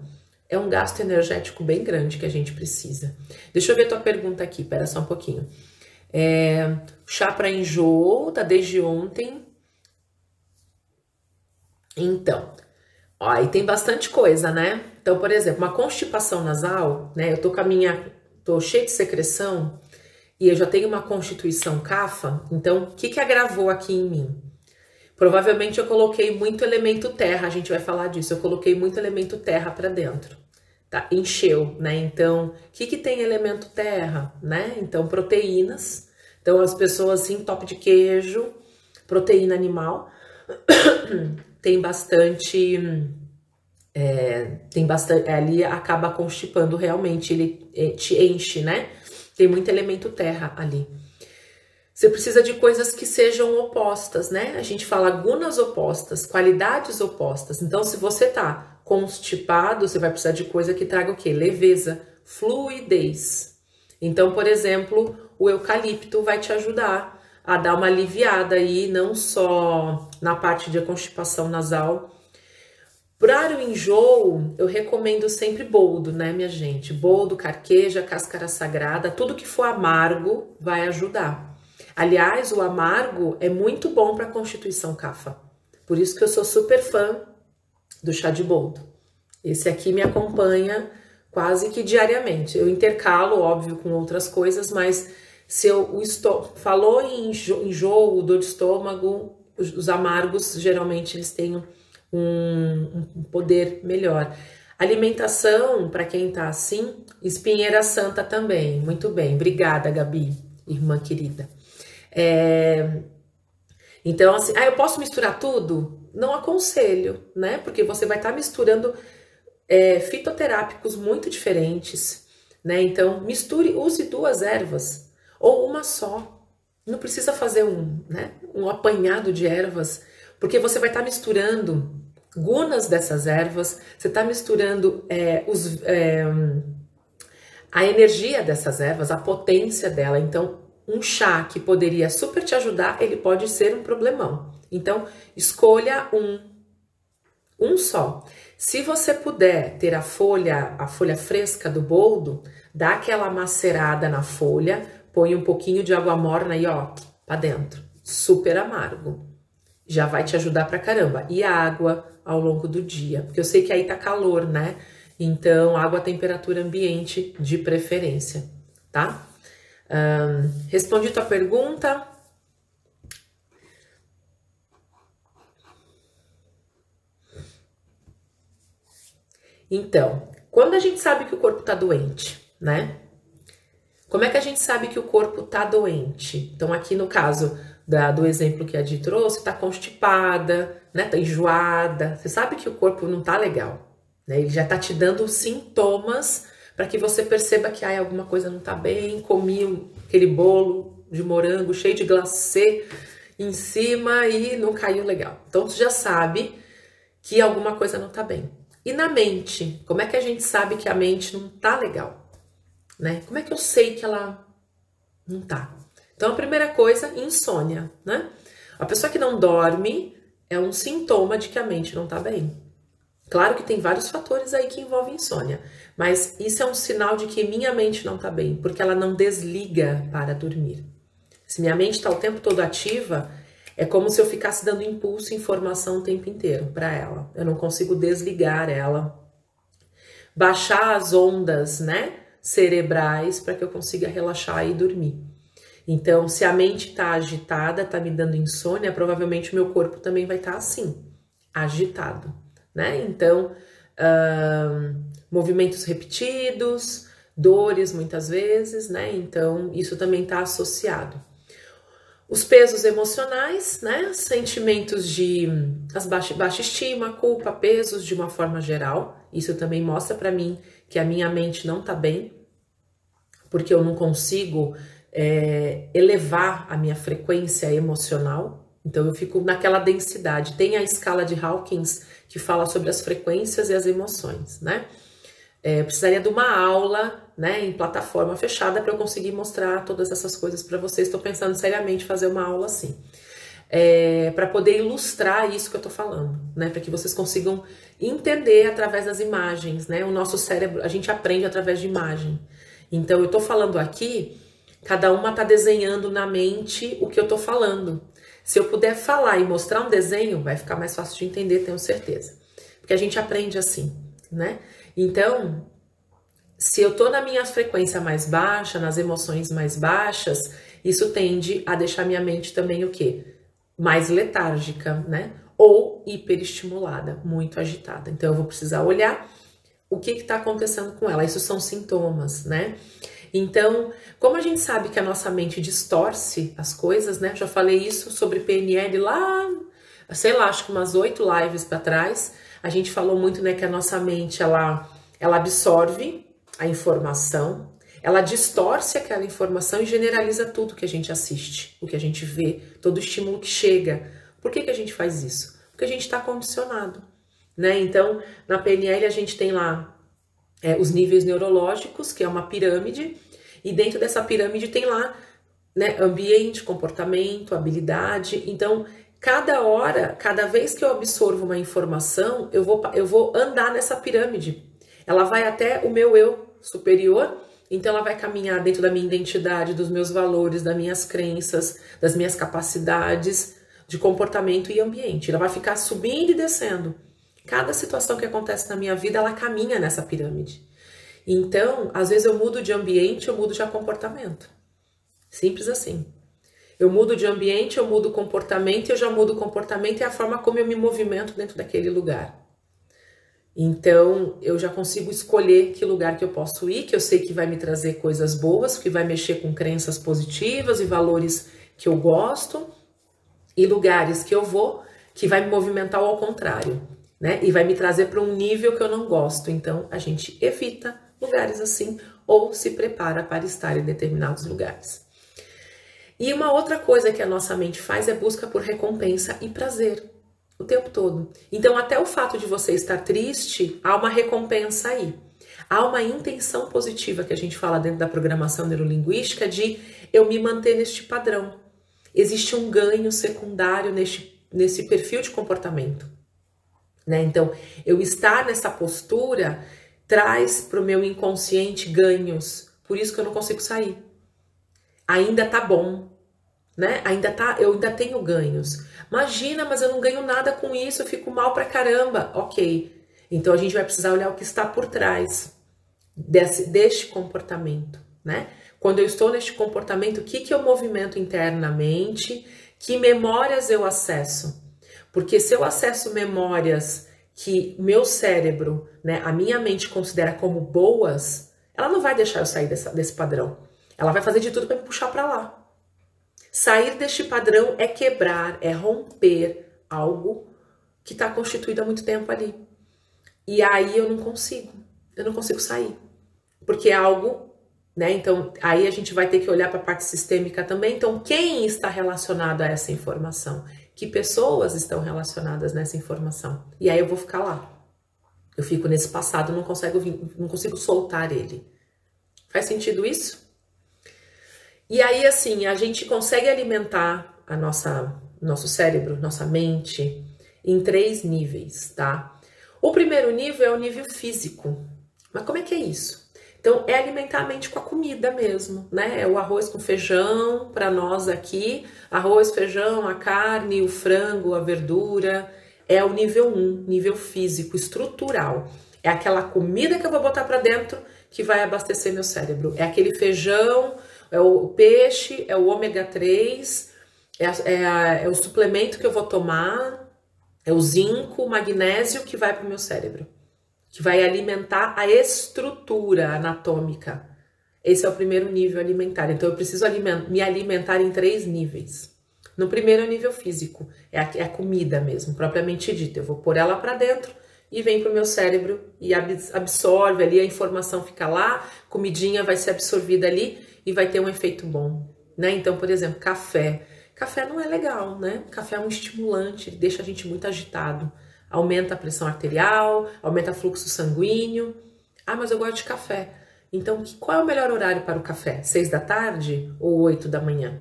é um gasto energético bem grande que a gente precisa. Deixa eu ver tua pergunta aqui, pera só um pouquinho. Chá para enjoo, tá desde ontem. Então, ó, aí tem bastante coisa, né? Então, por exemplo, uma constipação nasal, né? Eu tô cheia de secreção e eu já tenho uma constituição CAFA, então o que agravou aqui em mim? Provavelmente eu coloquei muito elemento terra, a gente vai falar disso, eu coloquei muito elemento terra para dentro, tá? Encheu, né? Então, o que tem elemento terra, né? Então, proteínas, então as pessoas assim, top de queijo, proteína animal, tem bastante, ali acaba constipando realmente, ele te enche, né? Tem muito elemento terra ali. Você precisa de coisas que sejam opostas, né? A gente fala gunas opostas, qualidades opostas. Então, se você tá constipado, você vai precisar de coisa que traga o quê? Leveza, fluidez. Então, por exemplo, o eucalipto vai te ajudar a dar uma aliviada aí, não só na parte de constipação nasal. Para o enjoo, eu recomendo sempre boldo, né, minha gente? Boldo, carqueja, cáscara sagrada, tudo que for amargo vai ajudar. Aliás, o amargo é muito bom para a constituição CAFA. Por isso que eu sou super fã do chá de boldo. Esse aqui me acompanha quase que diariamente. Eu intercalo, óbvio, com outras coisas, mas se falou em enjoo, dor de estômago, os amargos, geralmente, eles têm um poder melhor. Alimentação, para quem tá assim, espinheira santa também. Muito bem, obrigada, Gabi, irmã querida. Então, assim, eu posso misturar tudo? Não aconselho, né? Porque você vai estar misturando fitoterápicos muito diferentes, né? Então, use 2 ervas ou uma só. Não precisa fazer um apanhado de ervas, porque você vai estar misturando gunas dessas ervas, você está misturando a energia dessas ervas, a potência dela. Então, um chá que poderia super te ajudar, ele pode ser um problemão. Então, escolha um só. Se você puder ter a folha fresca do boldo, dá aquela macerada na folha, põe um pouquinho de água morna aí, ó, pra dentro. Super amargo. Já vai te ajudar pra caramba. E a água ao longo do dia, porque eu sei que aí tá calor, né? Então, água a temperatura ambiente de preferência, tá? Respondi tua pergunta. Então, quando a gente sabe que o corpo tá doente, né? Como é que a gente sabe que o corpo tá doente? Então, aqui no caso do exemplo que a Di trouxe, tá constipada, né? Tá enjoada. Você sabe que o corpo não tá legal, né? Ele já tá te dando sintomas para que você perceba que alguma coisa não tá bem, comi aquele bolo de morango cheio de glacê em cima e não caiu legal. Então tu já sabe que alguma coisa não tá bem. E na mente, como é que a gente sabe que a mente não tá legal, né? Como é que eu sei que ela não tá? Então a primeira coisa, insônia, né? A pessoa que não dorme é um sintoma de que a mente não tá bem. Claro que tem vários fatores aí que envolvem insônia, mas isso é um sinal de que minha mente não tá bem, porque ela não desliga para dormir. Se minha mente está o tempo todo ativa, é como se eu ficasse dando impulso e informação o tempo inteiro para ela. Eu não consigo desligar ela, baixar as ondas, né, cerebrais para que eu consiga relaxar e dormir. Então, se a mente está agitada, está me dando insônia, provavelmente o meu corpo também vai estar assim, agitado, né? Então, movimentos repetidos, dores muitas vezes, né? Então, isso também está associado. Os pesos emocionais, né? Sentimentos de baixa estima, culpa, pesos de uma forma geral. Isso também mostra para mim que a minha mente não tá bem, porque eu não consigo elevar a minha frequência emocional. Então eu fico naquela densidade. Tem a escala de Hawkins que fala sobre as frequências e as emoções, né? Eu precisaria de uma aula, né, em plataforma fechada para eu conseguir mostrar todas essas coisas para vocês. Estou pensando seriamente em fazer uma aula assim, para poder ilustrar isso que eu estou falando, né, para que vocês consigam entender através das imagens, né? O nosso cérebro, a gente aprende através de imagem. Então eu estou falando aqui, cada uma está desenhando na mente o que eu estou falando. Se eu puder falar e mostrar um desenho, vai ficar mais fácil de entender, tenho certeza, porque a gente aprende assim, né? Então, se eu tô na minha frequência mais baixa, nas emoções mais baixas, isso tende a deixar minha mente também o quê? Mais letárgica, né? Ou hiperestimulada, muito agitada. Então, eu vou precisar olhar o que está acontecendo com ela. Isso são sintomas, né? Então, como a gente sabe que a nossa mente distorce as coisas, né? Já falei isso sobre PNL lá, sei lá, acho que umas 8 lives para trás. A gente falou muito, né, que a nossa mente, ela absorve a informação, ela distorce aquela informação e generaliza tudo que a gente assiste, o que a gente vê, todo estímulo que chega. Por que a gente faz isso? Porque a gente está condicionado, né? Então, na PNL a gente tem lá os níveis neurológicos, que é uma pirâmide, e dentro dessa pirâmide tem lá, né, ambiente, comportamento, habilidade. Então, cada hora, cada vez que eu absorvo uma informação, eu vou andar nessa pirâmide. Ela vai até o meu eu superior, então ela vai caminhar dentro da minha identidade, dos meus valores, das minhas crenças, das minhas capacidades de comportamento e ambiente. Ela vai ficar subindo e descendo. Cada situação que acontece na minha vida, ela caminha nessa pirâmide. Então, às vezes eu mudo de ambiente, eu mudo de comportamento. Simples assim. Eu mudo de ambiente, eu mudo o comportamento, eu já mudo o comportamento e a forma como eu me movimento dentro daquele lugar. Então, eu já consigo escolher que lugar que eu posso ir, que eu sei que vai me trazer coisas boas, que vai mexer com crenças positivas e valores que eu gosto, e lugares que eu vou, que vai me movimentar ao contrário, né? E vai me trazer para um nível que eu não gosto. Então, a gente evita lugares assim ou se prepara para estar em determinados lugares. E uma outra coisa que a nossa mente faz é busca por recompensa e prazer o tempo todo. Então, até o fato de você estar triste, há uma recompensa aí. Há uma intenção positiva que a gente fala dentro da programação neurolinguística de eu me manter neste padrão. Existe um ganho secundário nesse perfil de comportamento, né? Então, eu estar nessa postura traz para o meu inconsciente ganhos. Por isso que eu não consigo sair. Ainda tá bom, né? Eu ainda tenho ganhos. Imagina, mas eu não ganho nada com isso, eu fico mal pra caramba. Ok, então a gente vai precisar olhar o que está por trás deste comportamento, né? Quando eu estou neste comportamento, o que eu movimento internamente, que memórias eu acesso? Porque se eu acesso memórias que o meu cérebro, né, a minha mente considera como boas, ela não vai deixar eu sair desse padrão. Ela vai fazer de tudo para me puxar para lá. Sair deste padrão é quebrar, é romper algo que está constituído há muito tempo ali. E aí eu não consigo sair. Porque é algo, né? Então, aí a gente vai ter que olhar para a parte sistêmica também. Então, quem está relacionado a essa informação? Que pessoas estão relacionadas nessa informação? E aí eu vou ficar lá. Eu fico nesse passado, não consigo soltar ele. Faz sentido isso? E aí, assim, a gente consegue alimentar nosso cérebro, nossa mente, em 3 níveis, tá? O primeiro nível é o nível físico. Mas como é que é isso? Então, é alimentar a mente com a comida mesmo, né? É o arroz com feijão, para nós aqui, arroz, feijão, a carne, o frango, a verdura. É o nível 1, nível físico, estrutural. É aquela comida que eu vou botar para dentro que vai abastecer meu cérebro. É aquele feijão, é o peixe, é o ômega 3, é o suplemento que eu vou tomar, é o zinco, o magnésio que vai para o meu cérebro, que vai alimentar a estrutura anatômica. Esse é o primeiro nível alimentar. Então eu preciso me alimentar em 3 níveis. No primeiro é o nível físico, é a comida mesmo, propriamente dita. Eu vou pôr ela para dentro e vem para o meu cérebro e absorve ali, a informação fica lá, comidinha vai ser absorvida ali e vai ter um efeito bom, né? Então, por exemplo, café. Café não é legal, né? Café é um estimulante, ele deixa a gente muito agitado. Aumenta a pressão arterial, aumenta o fluxo sanguíneo. Ah, mas eu gosto de café. Então, qual é o melhor horário para o café? 6 da tarde ou 8 da manhã?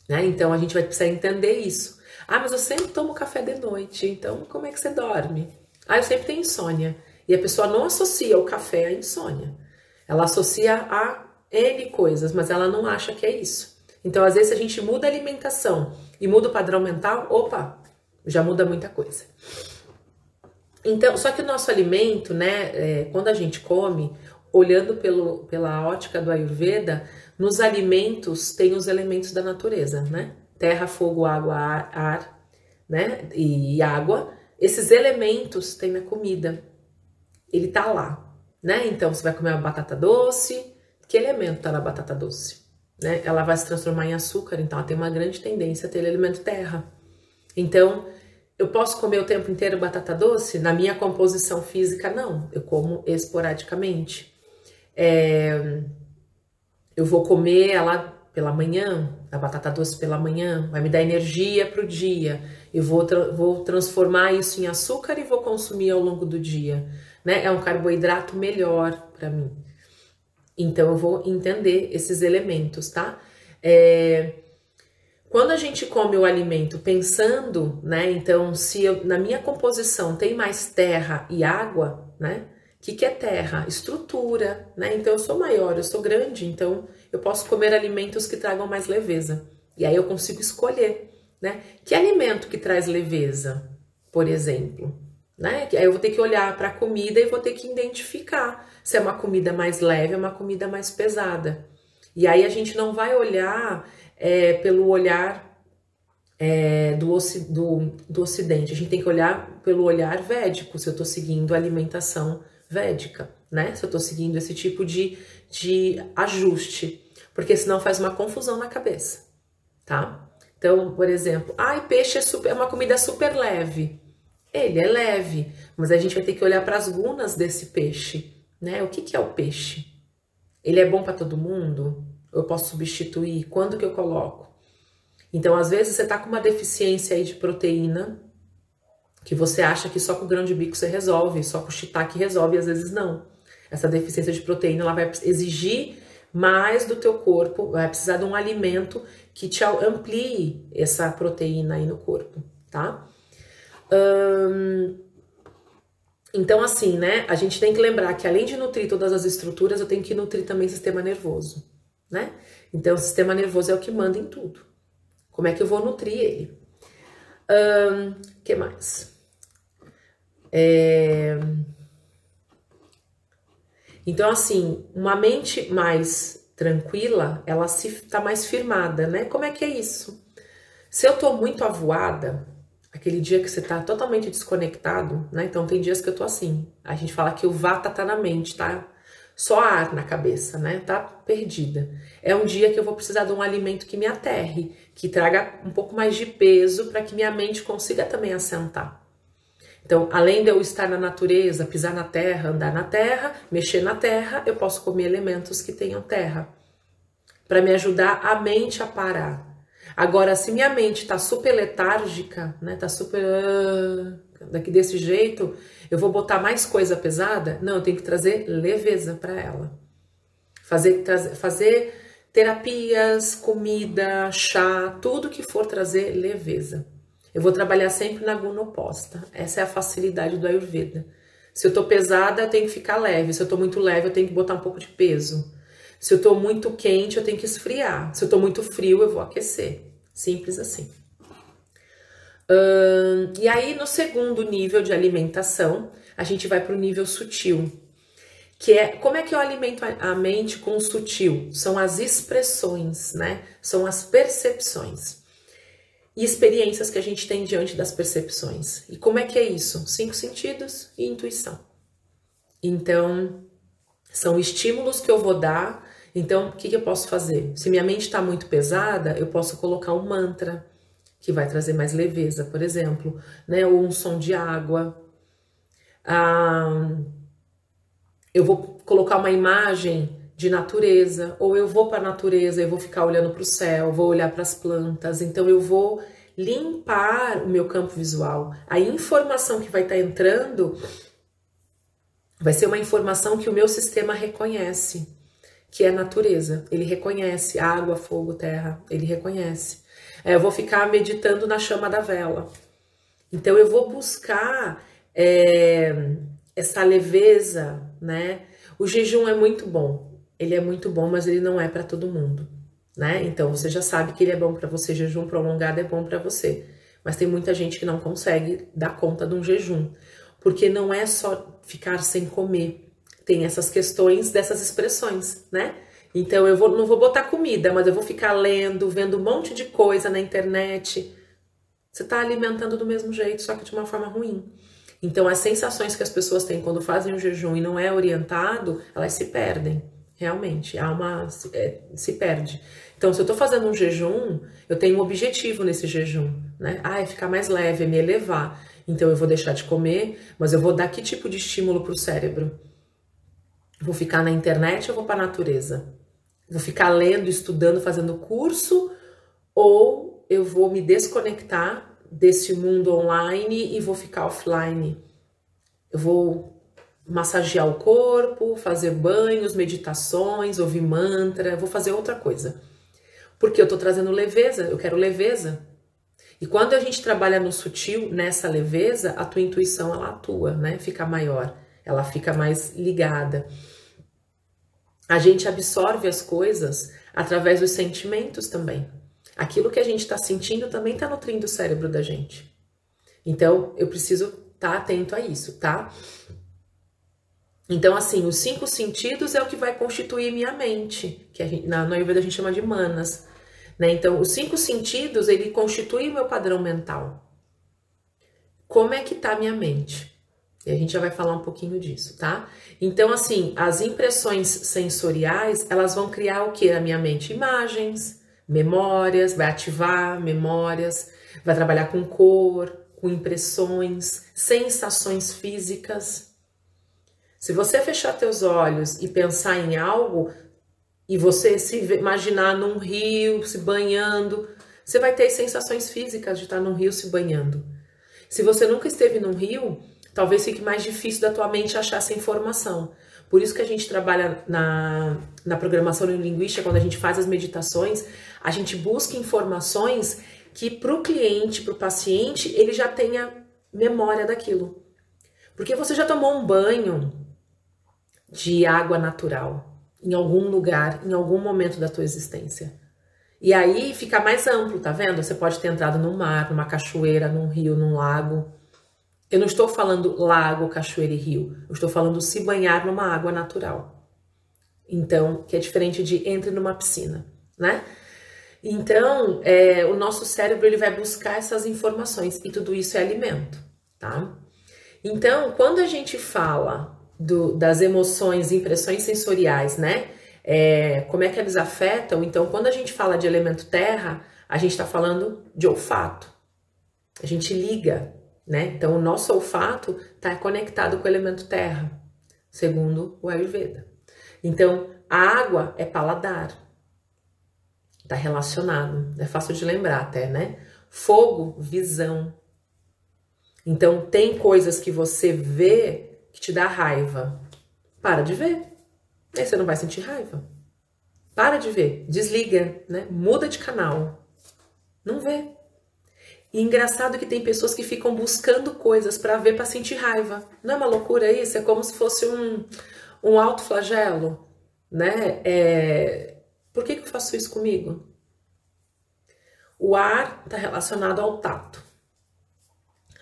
Né? Então, a gente vai precisar entender isso. Ah, mas eu sempre tomo café de noite, então como é que você dorme? Ah, eu sempre tenho insônia. E a pessoa não associa o café à insônia. Ela associa a N coisas, mas ela não acha que é isso. Então, às vezes, se a gente muda a alimentação e muda o padrão mental, opa, já muda muita coisa. Então, só que o nosso alimento, né, quando a gente come, olhando pela ótica do Ayurveda, nos alimentos tem os elementos da natureza, né? Terra, fogo, água, ar, né? E água. Esses elementos tem na comida. Ele tá lá, né? Então, você vai comer uma batata doce. Que elemento tá na batata doce? Né? Ela vai se transformar em açúcar, então ela tem uma grande tendência a ter o elemento terra. Então, eu posso comer o tempo inteiro batata doce? Na minha composição física, não. Eu como esporadicamente. Eu vou comer ela pela manhã, a batata doce pela manhã, vai me dar energia para o dia. Eu vou transformar isso em açúcar e vou consumir ao longo do dia. Né? É um carboidrato melhor para mim. Então, eu vou entender esses elementos, tá? Quando a gente come o alimento pensando, né? Então, se na minha composição tem mais terra e água, né? O que é terra? Estrutura, né? Então, eu sou maior, eu sou grande, então eu posso comer alimentos que tragam mais leveza. E aí eu consigo escolher, né? Que alimento que traz leveza, por exemplo, né? Aí eu vou ter que olhar para a comida e vou ter que identificar se é uma comida mais leve ou uma comida mais pesada. E aí a gente não vai olhar pelo olhar do Ocidente. A gente tem que olhar pelo olhar védico, se eu estou seguindo a alimentação védica, né? Se eu estou seguindo esse tipo de ajuste, porque senão faz uma confusão na cabeça, tá? Então, por exemplo, peixe é uma comida super leve. Ele é leve, mas a gente vai ter que olhar para as gunas desse peixe, né? O que é o peixe? Ele é bom para todo mundo? Eu posso substituir? Quando que eu coloco? Então, às vezes, você tá com uma deficiência aí de proteína, que você acha que só com o grão de bico você resolve, só com o shiitake resolve, e às vezes não. Essa deficiência de proteína, ela vai exigir mais do teu corpo, vai precisar de um alimento que te amplie essa proteína aí no corpo, tá? Então, assim, né, a gente tem que lembrar que além de nutrir todas as estruturas, eu tenho que nutrir também o sistema nervoso, né? Então, o sistema nervoso é o que manda em tudo. Como é que eu vou nutrir ele? Que mais? Então, assim, uma mente mais tranquila, ela tá mais firmada, né? Como é que é isso? Se eu tô muito avoada, aquele dia que você tá totalmente desconectado, né? Então, tem dias que eu tô assim. A gente fala que o vata tá na mente, tá? só ar na cabeça, né? Tá perdida. É um dia que eu vou precisar de um alimento que me aterre, que traga um pouco mais de peso para que minha mente consiga também assentar. Então, além de eu estar na natureza, pisar na terra, andar na terra, mexer na terra, eu posso comer elementos que tenham terra, para me ajudar a mente a parar. Agora, se minha mente tá super letárgica, né, tá super daqui desse jeito, eu vou botar mais coisa pesada? Não, eu tenho que trazer leveza para ela. Fazer terapias, comida, chá, tudo que for trazer leveza. Eu vou trabalhar sempre na guna oposta. Essa é a facilidade do Ayurveda. Se eu tô pesada, eu tenho que ficar leve. Se eu tô muito leve, eu tenho que botar um pouco de peso. Se eu tô muito quente, eu tenho que esfriar. Se eu tô muito frio, eu vou aquecer. Simples assim. E aí, no segundo nível de alimentação, a gente vai para o nível sutil. Que é, como é que eu alimento a mente com o sutil? São as expressões, né? São as percepções. E experiências que a gente tem diante das percepções. E como é que é isso? 5 sentidos e intuição. Então, são estímulos que eu vou dar. Então, o que eu posso fazer? Se minha mente está muito pesada, eu posso colocar um mantra, que vai trazer mais leveza, por exemplo, né? Ou um som de água. Eu vou colocar uma imagem de natureza, ou eu vou para a natureza, eu vou ficar olhando para o céu, vou olhar para as plantas, então eu vou limpar o meu campo visual. A informação que vai estar entrando vai ser uma informação que o meu sistema reconhece, que é natureza. Ele reconhece água, fogo, terra, ele reconhece. Eu vou ficar meditando na chama da vela. Então eu vou buscar essa leveza, né? O jejum é muito bom. Ele é muito bom, mas ele não é para todo mundo, né? Então você já sabe que ele é bom para você, jejum prolongado é bom para você. Mas tem muita gente que não consegue dar conta de um jejum, porque não é só ficar sem comer. Tem essas questões dessas expressões, né? Então eu não vou botar comida, mas eu vou ficar lendo, vendo um monte de coisa na internet. Você está alimentando do mesmo jeito, só que de uma forma ruim. Então as sensações que as pessoas têm quando fazem o jejum e não é orientado, elas se perdem. Realmente, se perde. Então, se eu tô fazendo um jejum, eu tenho um objetivo nesse jejum, né? É ficar mais leve, é me elevar. Então, eu vou deixar de comer, mas eu vou dar que tipo de estímulo pro cérebro? Vou ficar na internet ou vou para a natureza? Vou ficar lendo, estudando, fazendo curso, ou eu vou me desconectar desse mundo online e vou ficar offline? Eu vou massagear o corpo, fazer banhos, meditações, ouvir mantra, vou fazer outra coisa. Porque eu tô trazendo leveza, eu quero leveza. E quando a gente trabalha no sutil, nessa leveza, a tua intuição, ela atua, né? Fica maior, ela fica mais ligada. A gente absorve as coisas através dos sentimentos também. Aquilo que a gente tá sentindo também tá nutrindo o cérebro da gente. Então, eu preciso estar atento a isso, tá? Então, assim, os 5 sentidos é o que vai constituir minha mente, que no Ayurveda a gente chama de manas, né? Então, os 5 sentidos, ele constitui o meu padrão mental. Como é que tá a minha mente? E a gente já vai falar um pouquinho disso, tá? Então, assim, as impressões sensoriais, elas vão criar o que na minha mente? Imagens, memórias, vai ativar memórias, vai trabalhar com cor, com impressões, sensações físicas. Se você fechar teus olhos e pensar em algo, e você se imaginar num rio, se banhando, você vai ter sensações físicas de estar num rio se banhando. Se você nunca esteve num rio, talvez fique mais difícil da tua mente achar essa informação. Por isso que a gente trabalha na programação neurolinguística, quando a gente faz as meditações, a gente busca informações que para o cliente, para o paciente, ele já tenha memória daquilo. Porque você já tomou um banho de água natural em algum lugar, em algum momento da tua existência. E aí fica mais amplo, tá vendo? Você pode ter entrado num mar, numa cachoeira, num rio, num lago. Eu não estou falando lago, cachoeira e rio. Eu estou falando se banhar numa água natural. Então, que é diferente de entre numa piscina, né? Então, o nosso cérebro ele vai buscar essas informações e tudo isso é alimento, tá? Então, quando a gente fala das emoções, impressões sensoriais, né? Como é que eles afetam? Então, quando a gente fala de elemento terra, a gente está falando de olfato. A gente liga, né? Então, o nosso olfato está conectado com o elemento terra, segundo o Ayurveda. Então, a água é paladar. Está relacionado. É fácil de lembrar até, né? Fogo, visão. Então, tem coisas que você vê que te dá raiva. Para de ver. Aí você não vai sentir raiva. Para de ver. Desliga, né? Muda de canal. Não vê. E engraçado que tem pessoas que ficam buscando coisas para ver, para sentir raiva. Não é uma loucura isso? É como se fosse um autoflagelo, né? Por que eu faço isso comigo? O ar está relacionado ao tato,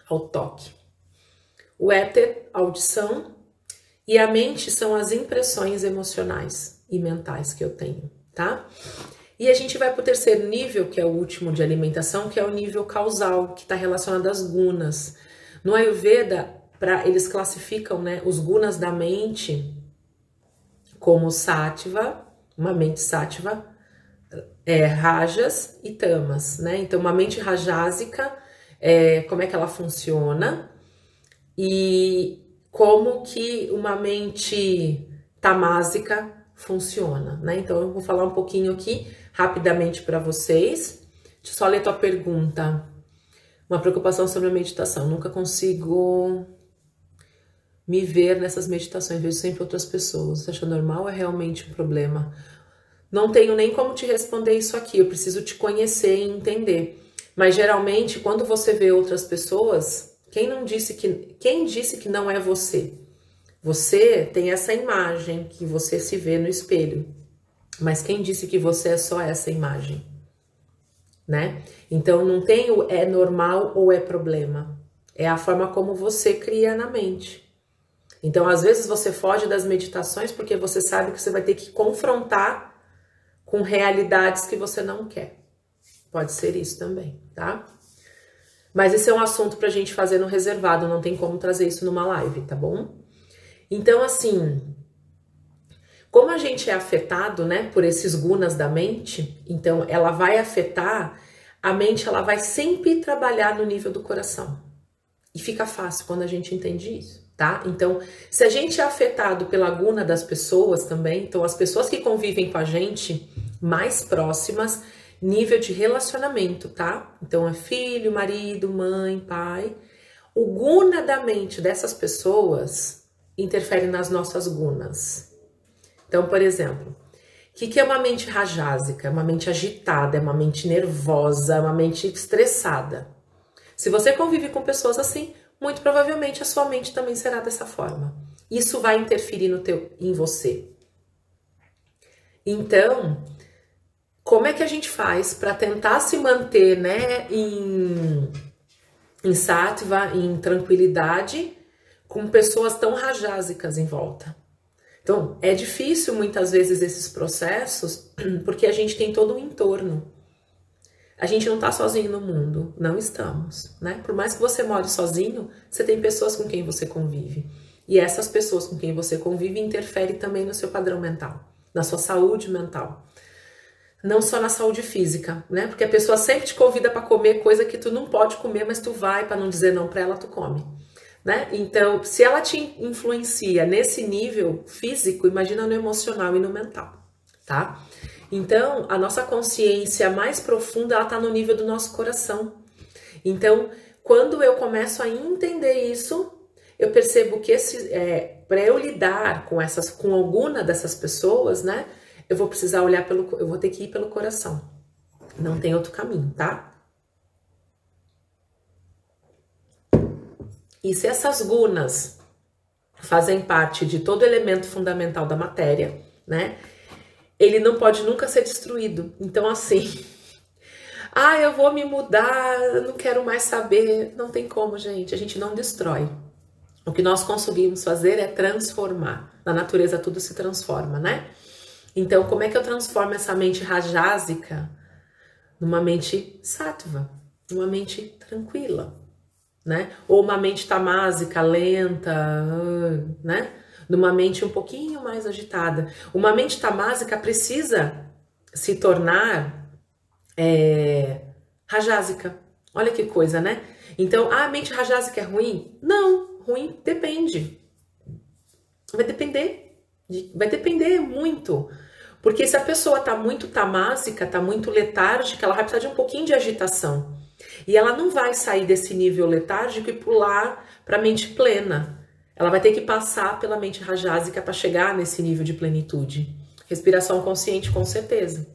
ao toque. O éter, a audição, e a mente são as impressões emocionais e mentais que eu tenho, tá? E a gente vai para o terceiro nível, que é o último de alimentação, que é o nível causal, que está relacionado às gunas. No Ayurveda, eles classificam, né, os gunas da mente como sattva, uma mente sattva, rajas e tamas, né? Então, uma mente rajásica, como é que ela funciona e como que uma mente tamásica funciona, né? Então, eu vou falar um pouquinho aqui, rapidamente para vocês. Deixa eu só ler tua pergunta. Uma preocupação sobre a meditação. Nunca consigo me ver nessas meditações, vejo sempre outras pessoas. Você acha normal ou é realmente um problema? Não tenho nem como te responder isso aqui, eu preciso te conhecer e entender. Mas geralmente, quando você vê outras pessoas, quem disse que não é você? Você tem essa imagem que você se vê no espelho. Mas quem disse que você é só essa imagem? Né? Então não tem o é normal ou é problema. É a forma como você cria na mente. Então, às vezes você foge das meditações porque você sabe que você vai ter que confrontar com realidades que você não quer. Pode ser isso também, tá? Mas esse é um assunto pra gente fazer no reservado, não tem como trazer isso numa live, tá bom? Então, assim, como a gente é afetado, né, por esses gunas da mente, então ela vai afetar, a mente ela vai sempre trabalhar no nível do coração. E fica fácil quando a gente entende isso, tá? Então, se a gente é afetado pela guna das pessoas também, então as pessoas que convivem com a gente mais próximas, nível de relacionamento, tá? Então é filho, marido, mãe, pai. O guna da mente dessas pessoas interfere nas nossas gunas. Então, por exemplo, o que é uma mente rajásica? É uma mente agitada, é uma mente nervosa, é uma mente estressada. Se você convive com pessoas assim, muito provavelmente a sua mente também será dessa forma. Isso vai interferir em você. Então, como é que a gente faz para tentar se manter, né, em sattva, em tranquilidade, com pessoas tão rajásicas em volta? Então, é difícil muitas vezes esses processos, porque a gente tem todo um entorno. A gente não tá sozinho no mundo, não estamos, né? Por mais que você more sozinho, você tem pessoas com quem você convive. E essas pessoas com quem você convive interferem também no seu padrão mental, na sua saúde mental. Não só na saúde física, né? Porque a pessoa sempre te convida para comer coisa que tu não pode comer, mas tu vai, para não dizer não para ela, tu come. Né? Então, se ela te influencia nesse nível físico, imagina no emocional e no mental, tá? Então, a nossa consciência mais profunda, ela tá no nível do nosso coração. Então, quando eu começo a entender isso, eu percebo que para eu lidar com alguma dessas pessoas, né? Eu vou precisar eu vou ter que ir pelo coração. Não tem outro caminho, tá? E se essas gunas fazem parte de todo elemento fundamental da matéria, né? Ele não pode nunca ser destruído. Então, assim, eu vou me mudar, eu não quero mais saber. Não tem como, gente. A gente não destrói. O que nós conseguimos fazer é transformar. Na natureza tudo se transforma, né? Então, como é que eu transformo essa mente rajásica numa mente sattva, numa mente tranquila? Né? Ou uma mente tamásica, lenta, né? numa mente um pouquinho mais agitada. Uma mente tamásica precisa se tornar rajásica. Olha que coisa, né? Então, a mente rajásica é ruim? Não, ruim depende. Vai depender muito. Porque se a pessoa tá muito tamásica, tá muito letárgica, ela vai precisar de um pouquinho de agitação. E ela não vai sair desse nível letárgico e pular para a mente plena. Ela vai ter que passar pela mente rajásica para chegar nesse nível de plenitude. Respiração consciente, com certeza.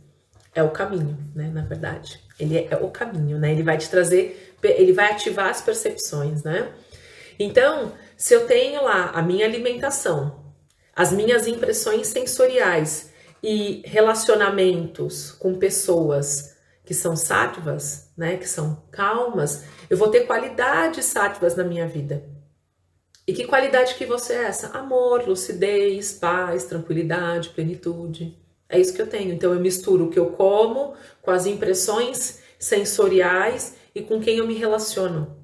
É o caminho, né? Na verdade. Ele é o caminho, né? Ele vai te trazer, ele vai ativar as percepções, né? Então, se eu tenho lá a minha alimentação, as minhas impressões sensoriais e relacionamentos com pessoas que são sáttvas, né, que são calmas, eu vou ter qualidades sáttvas na minha vida. E que qualidade que você é essa? Amor, lucidez, paz, tranquilidade, plenitude. É isso que eu tenho. Então eu misturo o que eu como com as impressões sensoriais e com quem eu me relaciono.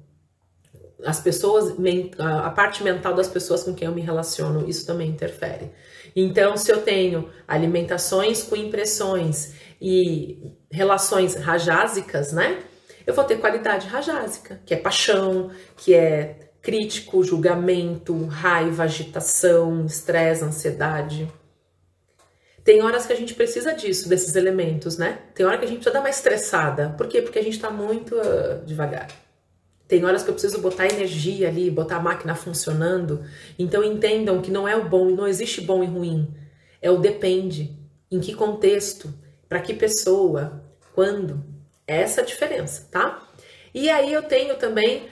As pessoas, a parte mental das pessoas com quem eu me relaciono, isso também interfere. Então, se eu tenho alimentações com impressões e relações rajásicas, né? Eu vou ter qualidade rajásica, que é paixão, que é crítico, julgamento, raiva, agitação, estresse, ansiedade. Tem horas que a gente precisa disso, desses elementos, né? Tem hora que a gente precisa dar uma estressada. Por quê? Porque a gente tá muito devagar. Tem horas que eu preciso botar energia ali, botar a máquina funcionando. Então entendam que não é o bom, não existe bom e ruim. É o depende. Em que contexto, para que pessoa, quando. É essa a diferença, tá? E aí eu tenho também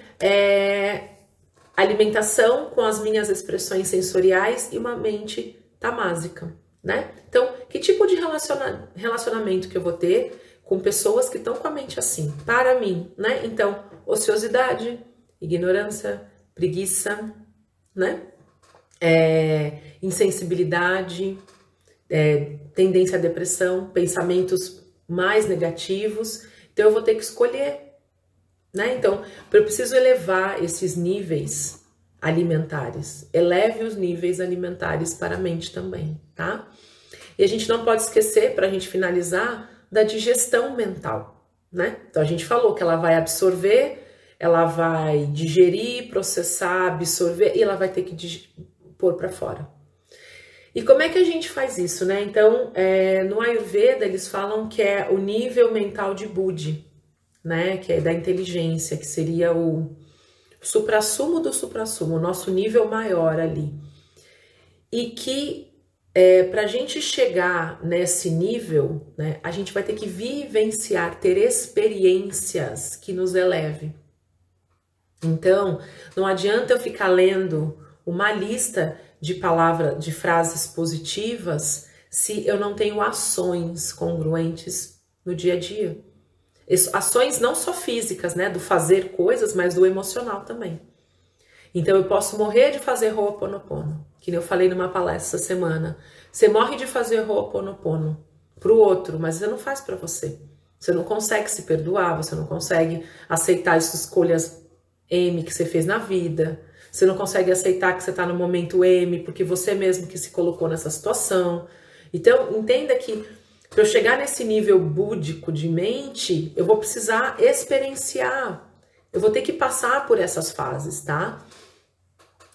alimentação com as minhas expressões sensoriais e uma mente tamásica, né? Então, que tipo de relacionamento que eu vou ter com pessoas que estão com a mente assim, para mim, né? Então, ociosidade, ignorância, preguiça, né? Insensibilidade, tendência à depressão, pensamentos mais negativos. Então eu vou ter que escolher, né? Então eu preciso elevar esses níveis alimentares. Eleve os níveis alimentares para a mente também, tá? E a gente não pode esquecer, para a gente finalizar, da digestão mental, né? Então a gente falou que ela vai absorver, ela vai digerir, processar, absorver e ela vai ter que pôr para fora. E como é que a gente faz isso, né? Então, no Ayurveda eles falam que é o nível mental de Buddhi, né? Que é da inteligência, que seria o suprassumo do suprassumo, o nosso nível maior ali. E que para a gente chegar nesse nível, né, a gente vai ter que vivenciar, ter experiências que nos elevem. Então, não adianta eu ficar lendo uma lista de palavras, de frases positivas, se eu não tenho ações congruentes no dia a dia. Ações não só físicas, né, do fazer coisas, mas do emocional também. Então eu posso morrer de fazer Ho'oponopono, que nem eu falei numa palestra essa semana. Você morre de fazer Ho'oponopono pro outro, mas você não faz para você. Você não consegue se perdoar, você não consegue aceitar as escolhas M que você fez na vida. Você não consegue aceitar que você está no momento M, porque você mesmo que se colocou nessa situação. Então, entenda que para eu chegar nesse nível búdico de mente, eu vou precisar experienciar. Eu vou ter que passar por essas fases, tá?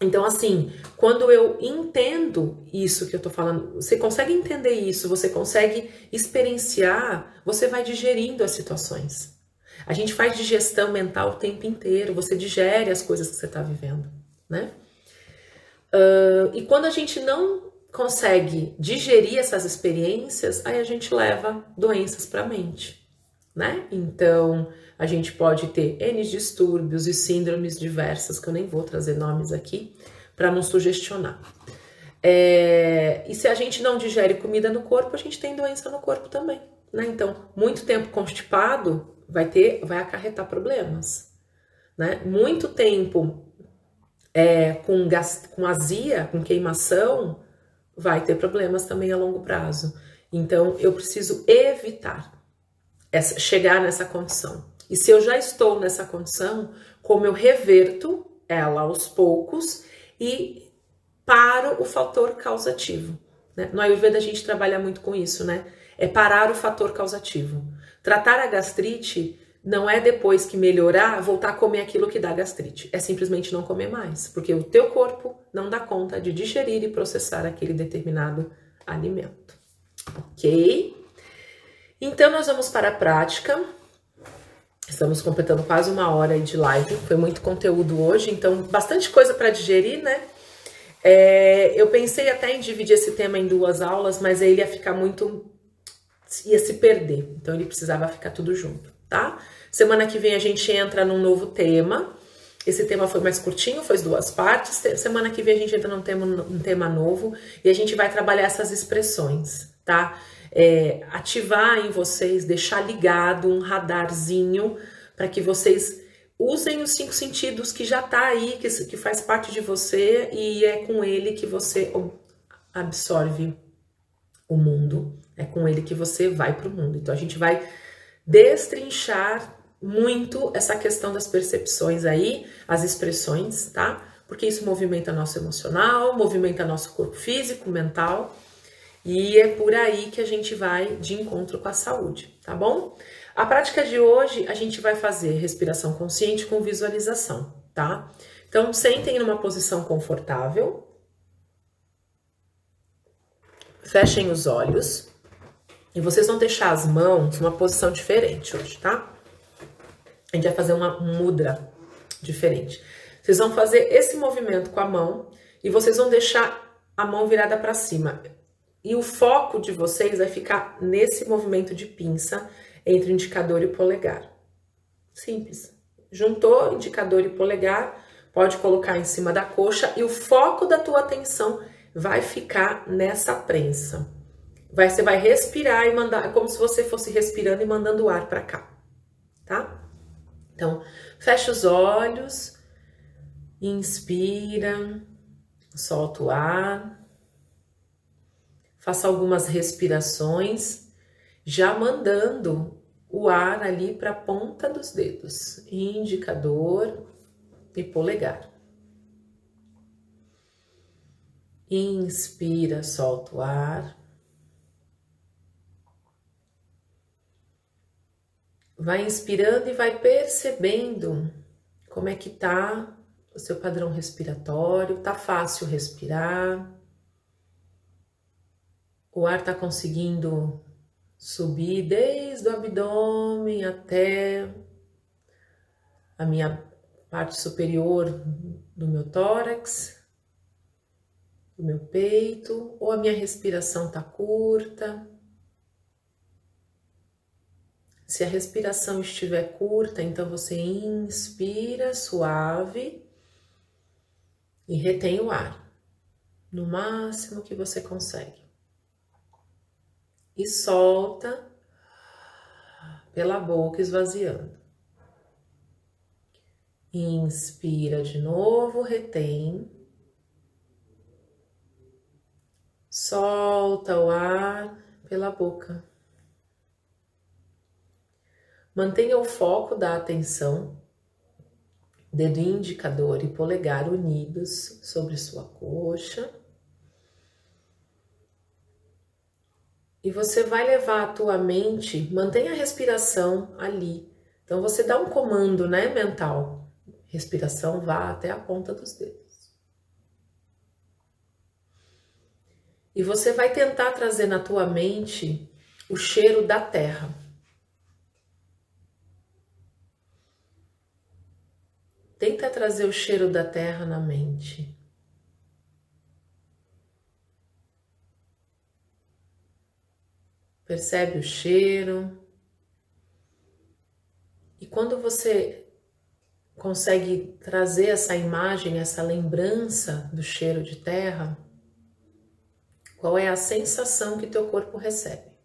Então, assim, quando eu entendo isso que eu tô falando, você consegue entender isso, você consegue experienciar, você vai digerindo as situações. A gente faz digestão mental o tempo inteiro, você digere as coisas que você está vivendo, né? E quando a gente não consegue digerir essas experiências, aí a gente leva doenças para a mente, né? Então, a gente pode ter N distúrbios e síndromes diversas, que eu nem vou trazer nomes aqui, para não sugestionar. E se a gente não digere comida no corpo, a gente tem doença no corpo também, né? Então, muito tempo constipado vai acarretar problemas, né? Muito tempo com azia, com queimação, vai ter problemas também a longo prazo. Então, eu preciso evitar chegar nessa condição. E se eu já estou nessa condição, como eu reverto ela aos poucos e paro o fator causativo, né? No Ayurveda a gente trabalha muito com isso, né? É parar o fator causativo. Tratar a gastrite não é depois que melhorar, voltar a comer aquilo que dá gastrite. É simplesmente não comer mais, porque o teu corpo não dá conta de digerir e processar aquele determinado alimento. Ok? Então nós vamos para a prática. Estamos completando quase 1 hora de live. Foi muito conteúdo hoje, então bastante coisa para digerir, né? Eu pensei até em dividir esse tema em 2 aulas, mas aí ele ia ficar muito... ia se perder. Então ele precisava ficar tudo junto, tá? Semana que vem a gente entra num novo tema. Esse tema foi mais curtinho, foi 2 partes. Semana que vem a gente entra num tema novo e a gente vai trabalhar essas expressões, tá? Ativar em vocês, deixar ligado um radarzinho para que vocês usem os 5 sentidos que já tá aí, que faz parte de você e é com ele que você absorve o mundo, é com ele que você vai para o mundo. Então a gente vai destrinchar muito essa questão das percepções aí, as expressões, tá? Porque isso movimenta nosso emocional, movimenta nosso corpo físico, mental, e é por aí que a gente vai de encontro com a saúde, tá bom? A prática de hoje a gente vai fazer respiração consciente com visualização, tá? Então sentem numa posição confortável, fechem os olhos e vocês vão deixar as mãos numa posição diferente hoje, tá? A gente vai fazer uma mudra diferente. Vocês vão fazer esse movimento com a mão e vocês vão deixar a mão virada para cima. E o foco de vocês vai ficar nesse movimento de pinça entre o indicador e o polegar. Simples. Juntou indicador e polegar, pode colocar em cima da coxa e o foco da tua atenção vai ficar nessa prensa. Você vai respirar e mandar, como se você fosse respirando e mandando o ar para cá, tá? Então, fecha os olhos, inspira, solta o ar, faça algumas respirações, já mandando o ar ali para a ponta dos dedos, indicador e polegar. Inspira, solta o ar. Vai inspirando e vai percebendo como é que tá o seu padrão respiratório. Tá fácil respirar. O ar tá conseguindo subir desde o abdômen até a minha parte superior do meu tórax, do meu peito, ou a minha respiração tá curta. Se a respiração estiver curta, então você inspira suave e retém o ar, no máximo que você consegue. E solta pela boca, esvaziando. Inspira de novo, retém. Solta o ar pela boca. Mantenha o foco da atenção, dedo indicador e polegar unidos sobre sua coxa. E você vai levar a tua mente, mantenha a respiração ali. Então você dá um comando, né, mental. Respiração vá até a ponta dos dedos. E você vai tentar trazer na tua mente o cheiro da terra. Tenta trazer o cheiro da terra na mente. Percebe o cheiro. E quando você consegue trazer essa imagem, essa lembrança do cheiro de terra, qual é a sensação que teu corpo recebe?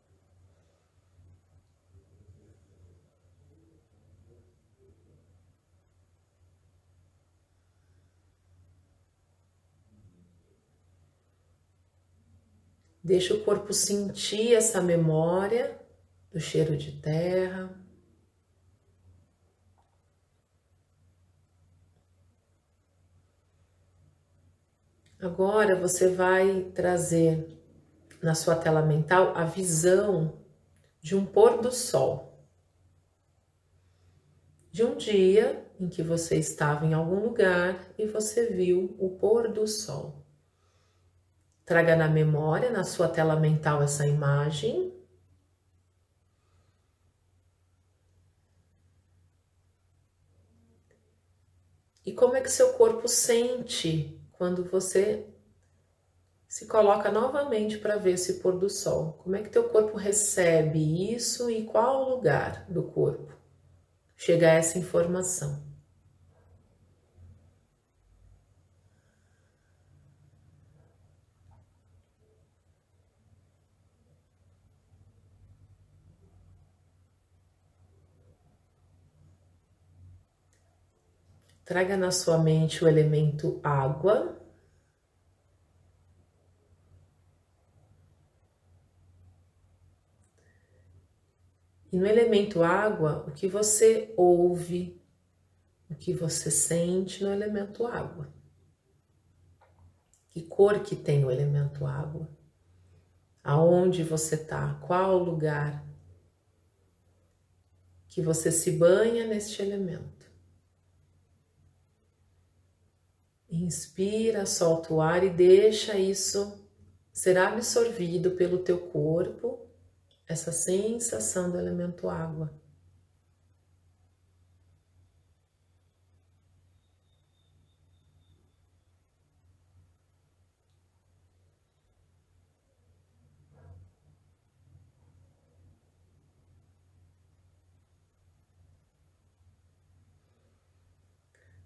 Deixa o corpo sentir essa memória do cheiro de terra. Agora você vai trazer na sua tela mental a visão de um pôr do sol. De um dia em que você estava em algum lugar e você viu o pôr do sol. Traga na memória, na sua tela mental, essa imagem. E como é que seu corpo sente quando você se coloca novamente para ver esse pôr do sol? Como é que teu corpo recebe isso e qual o lugar do corpo chega a essa informação? Traga na sua mente o elemento água. E no elemento água, o que você ouve, o que você sente no elemento água. Que cor que tem o elemento água? Aonde você está? Qual o lugar que você se banha neste elemento? Inspira, solta o ar e deixa isso ser absorvido pelo teu corpo, essa sensação do elemento água.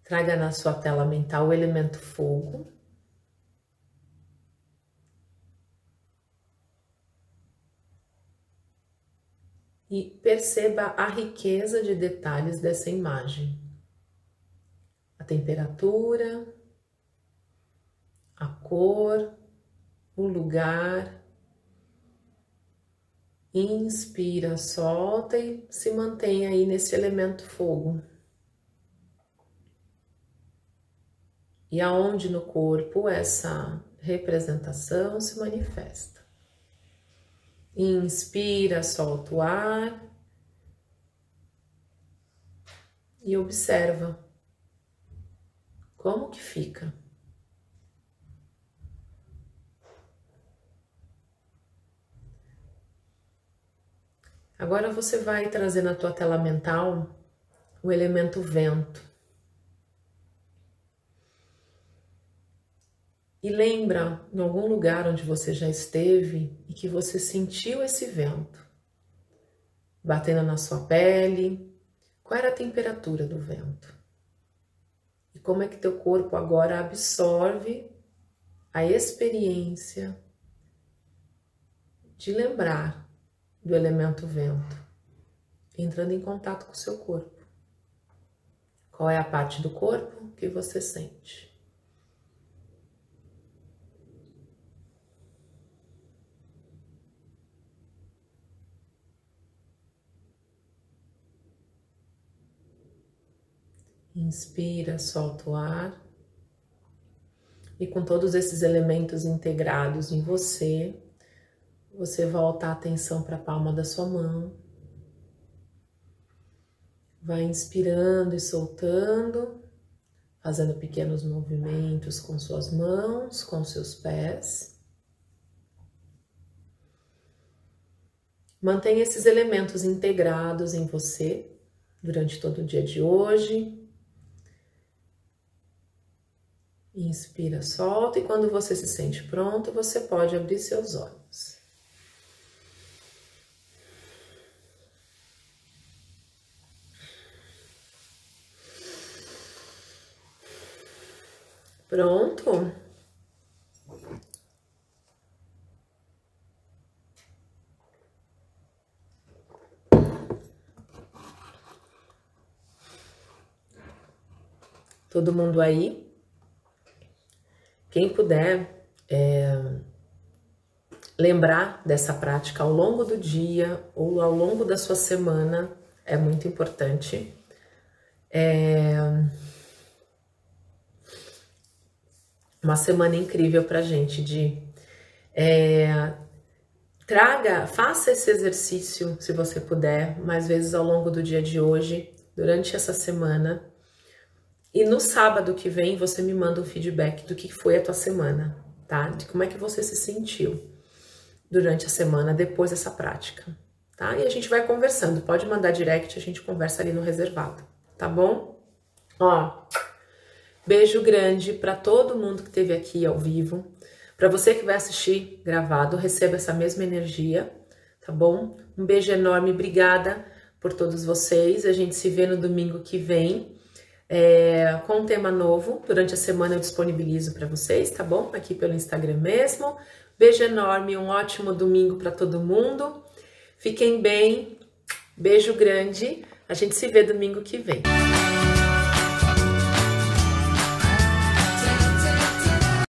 Traga na sua tela mental o elemento fogo. E perceba a riqueza de detalhes dessa imagem. A temperatura, a cor, o lugar. Inspira, solta e se mantém aí nesse elemento fogo. E aonde no corpo essa representação se manifesta. Inspira, solta o ar e observa como que fica. Agora você vai trazer na tua tela mental o elemento vento. E lembra em algum lugar onde você já esteve e que você sentiu esse vento batendo na sua pele. Qual era a temperatura do vento? E como é que teu corpo agora absorve a experiência de lembrar do elemento vento, entrando em contato com o seu corpo? Qual é a parte do corpo que você sente? Inspira, solta o ar. E com todos esses elementos integrados em você, você volta a atenção para a palma da sua mão. Vai inspirando e soltando, fazendo pequenos movimentos com suas mãos, com seus pés. Mantenha esses elementos integrados em você durante todo o dia de hoje. Inspira, solta, e quando você se sente pronto, você pode abrir seus olhos. Pronto? Todo mundo aí? Quem puder lembrar dessa prática ao longo do dia ou ao longo da sua semana é muito importante. uma semana incrível pra gente de faça esse exercício, se você puder, mais vezes ao longo do dia de hoje, durante essa semana. E no sábado que vem, você me manda um feedback do que foi a tua semana, tá? De como é que você se sentiu durante a semana depois dessa prática, tá? E a gente vai conversando. Pode mandar direct, a gente conversa ali no reservado, tá bom? Ó, beijo grande pra todo mundo que esteve aqui ao vivo. Para você que vai assistir gravado, receba essa mesma energia, tá bom? Um beijo enorme, obrigada por todos vocês. A gente se vê no domingo que vem com um tema novo. Durante a semana eu disponibilizo para vocês, tá bom? Aqui pelo Instagram mesmo. Beijo enorme, um ótimo domingo para todo mundo. Fiquem bem, beijo grande. A gente se vê domingo que vem.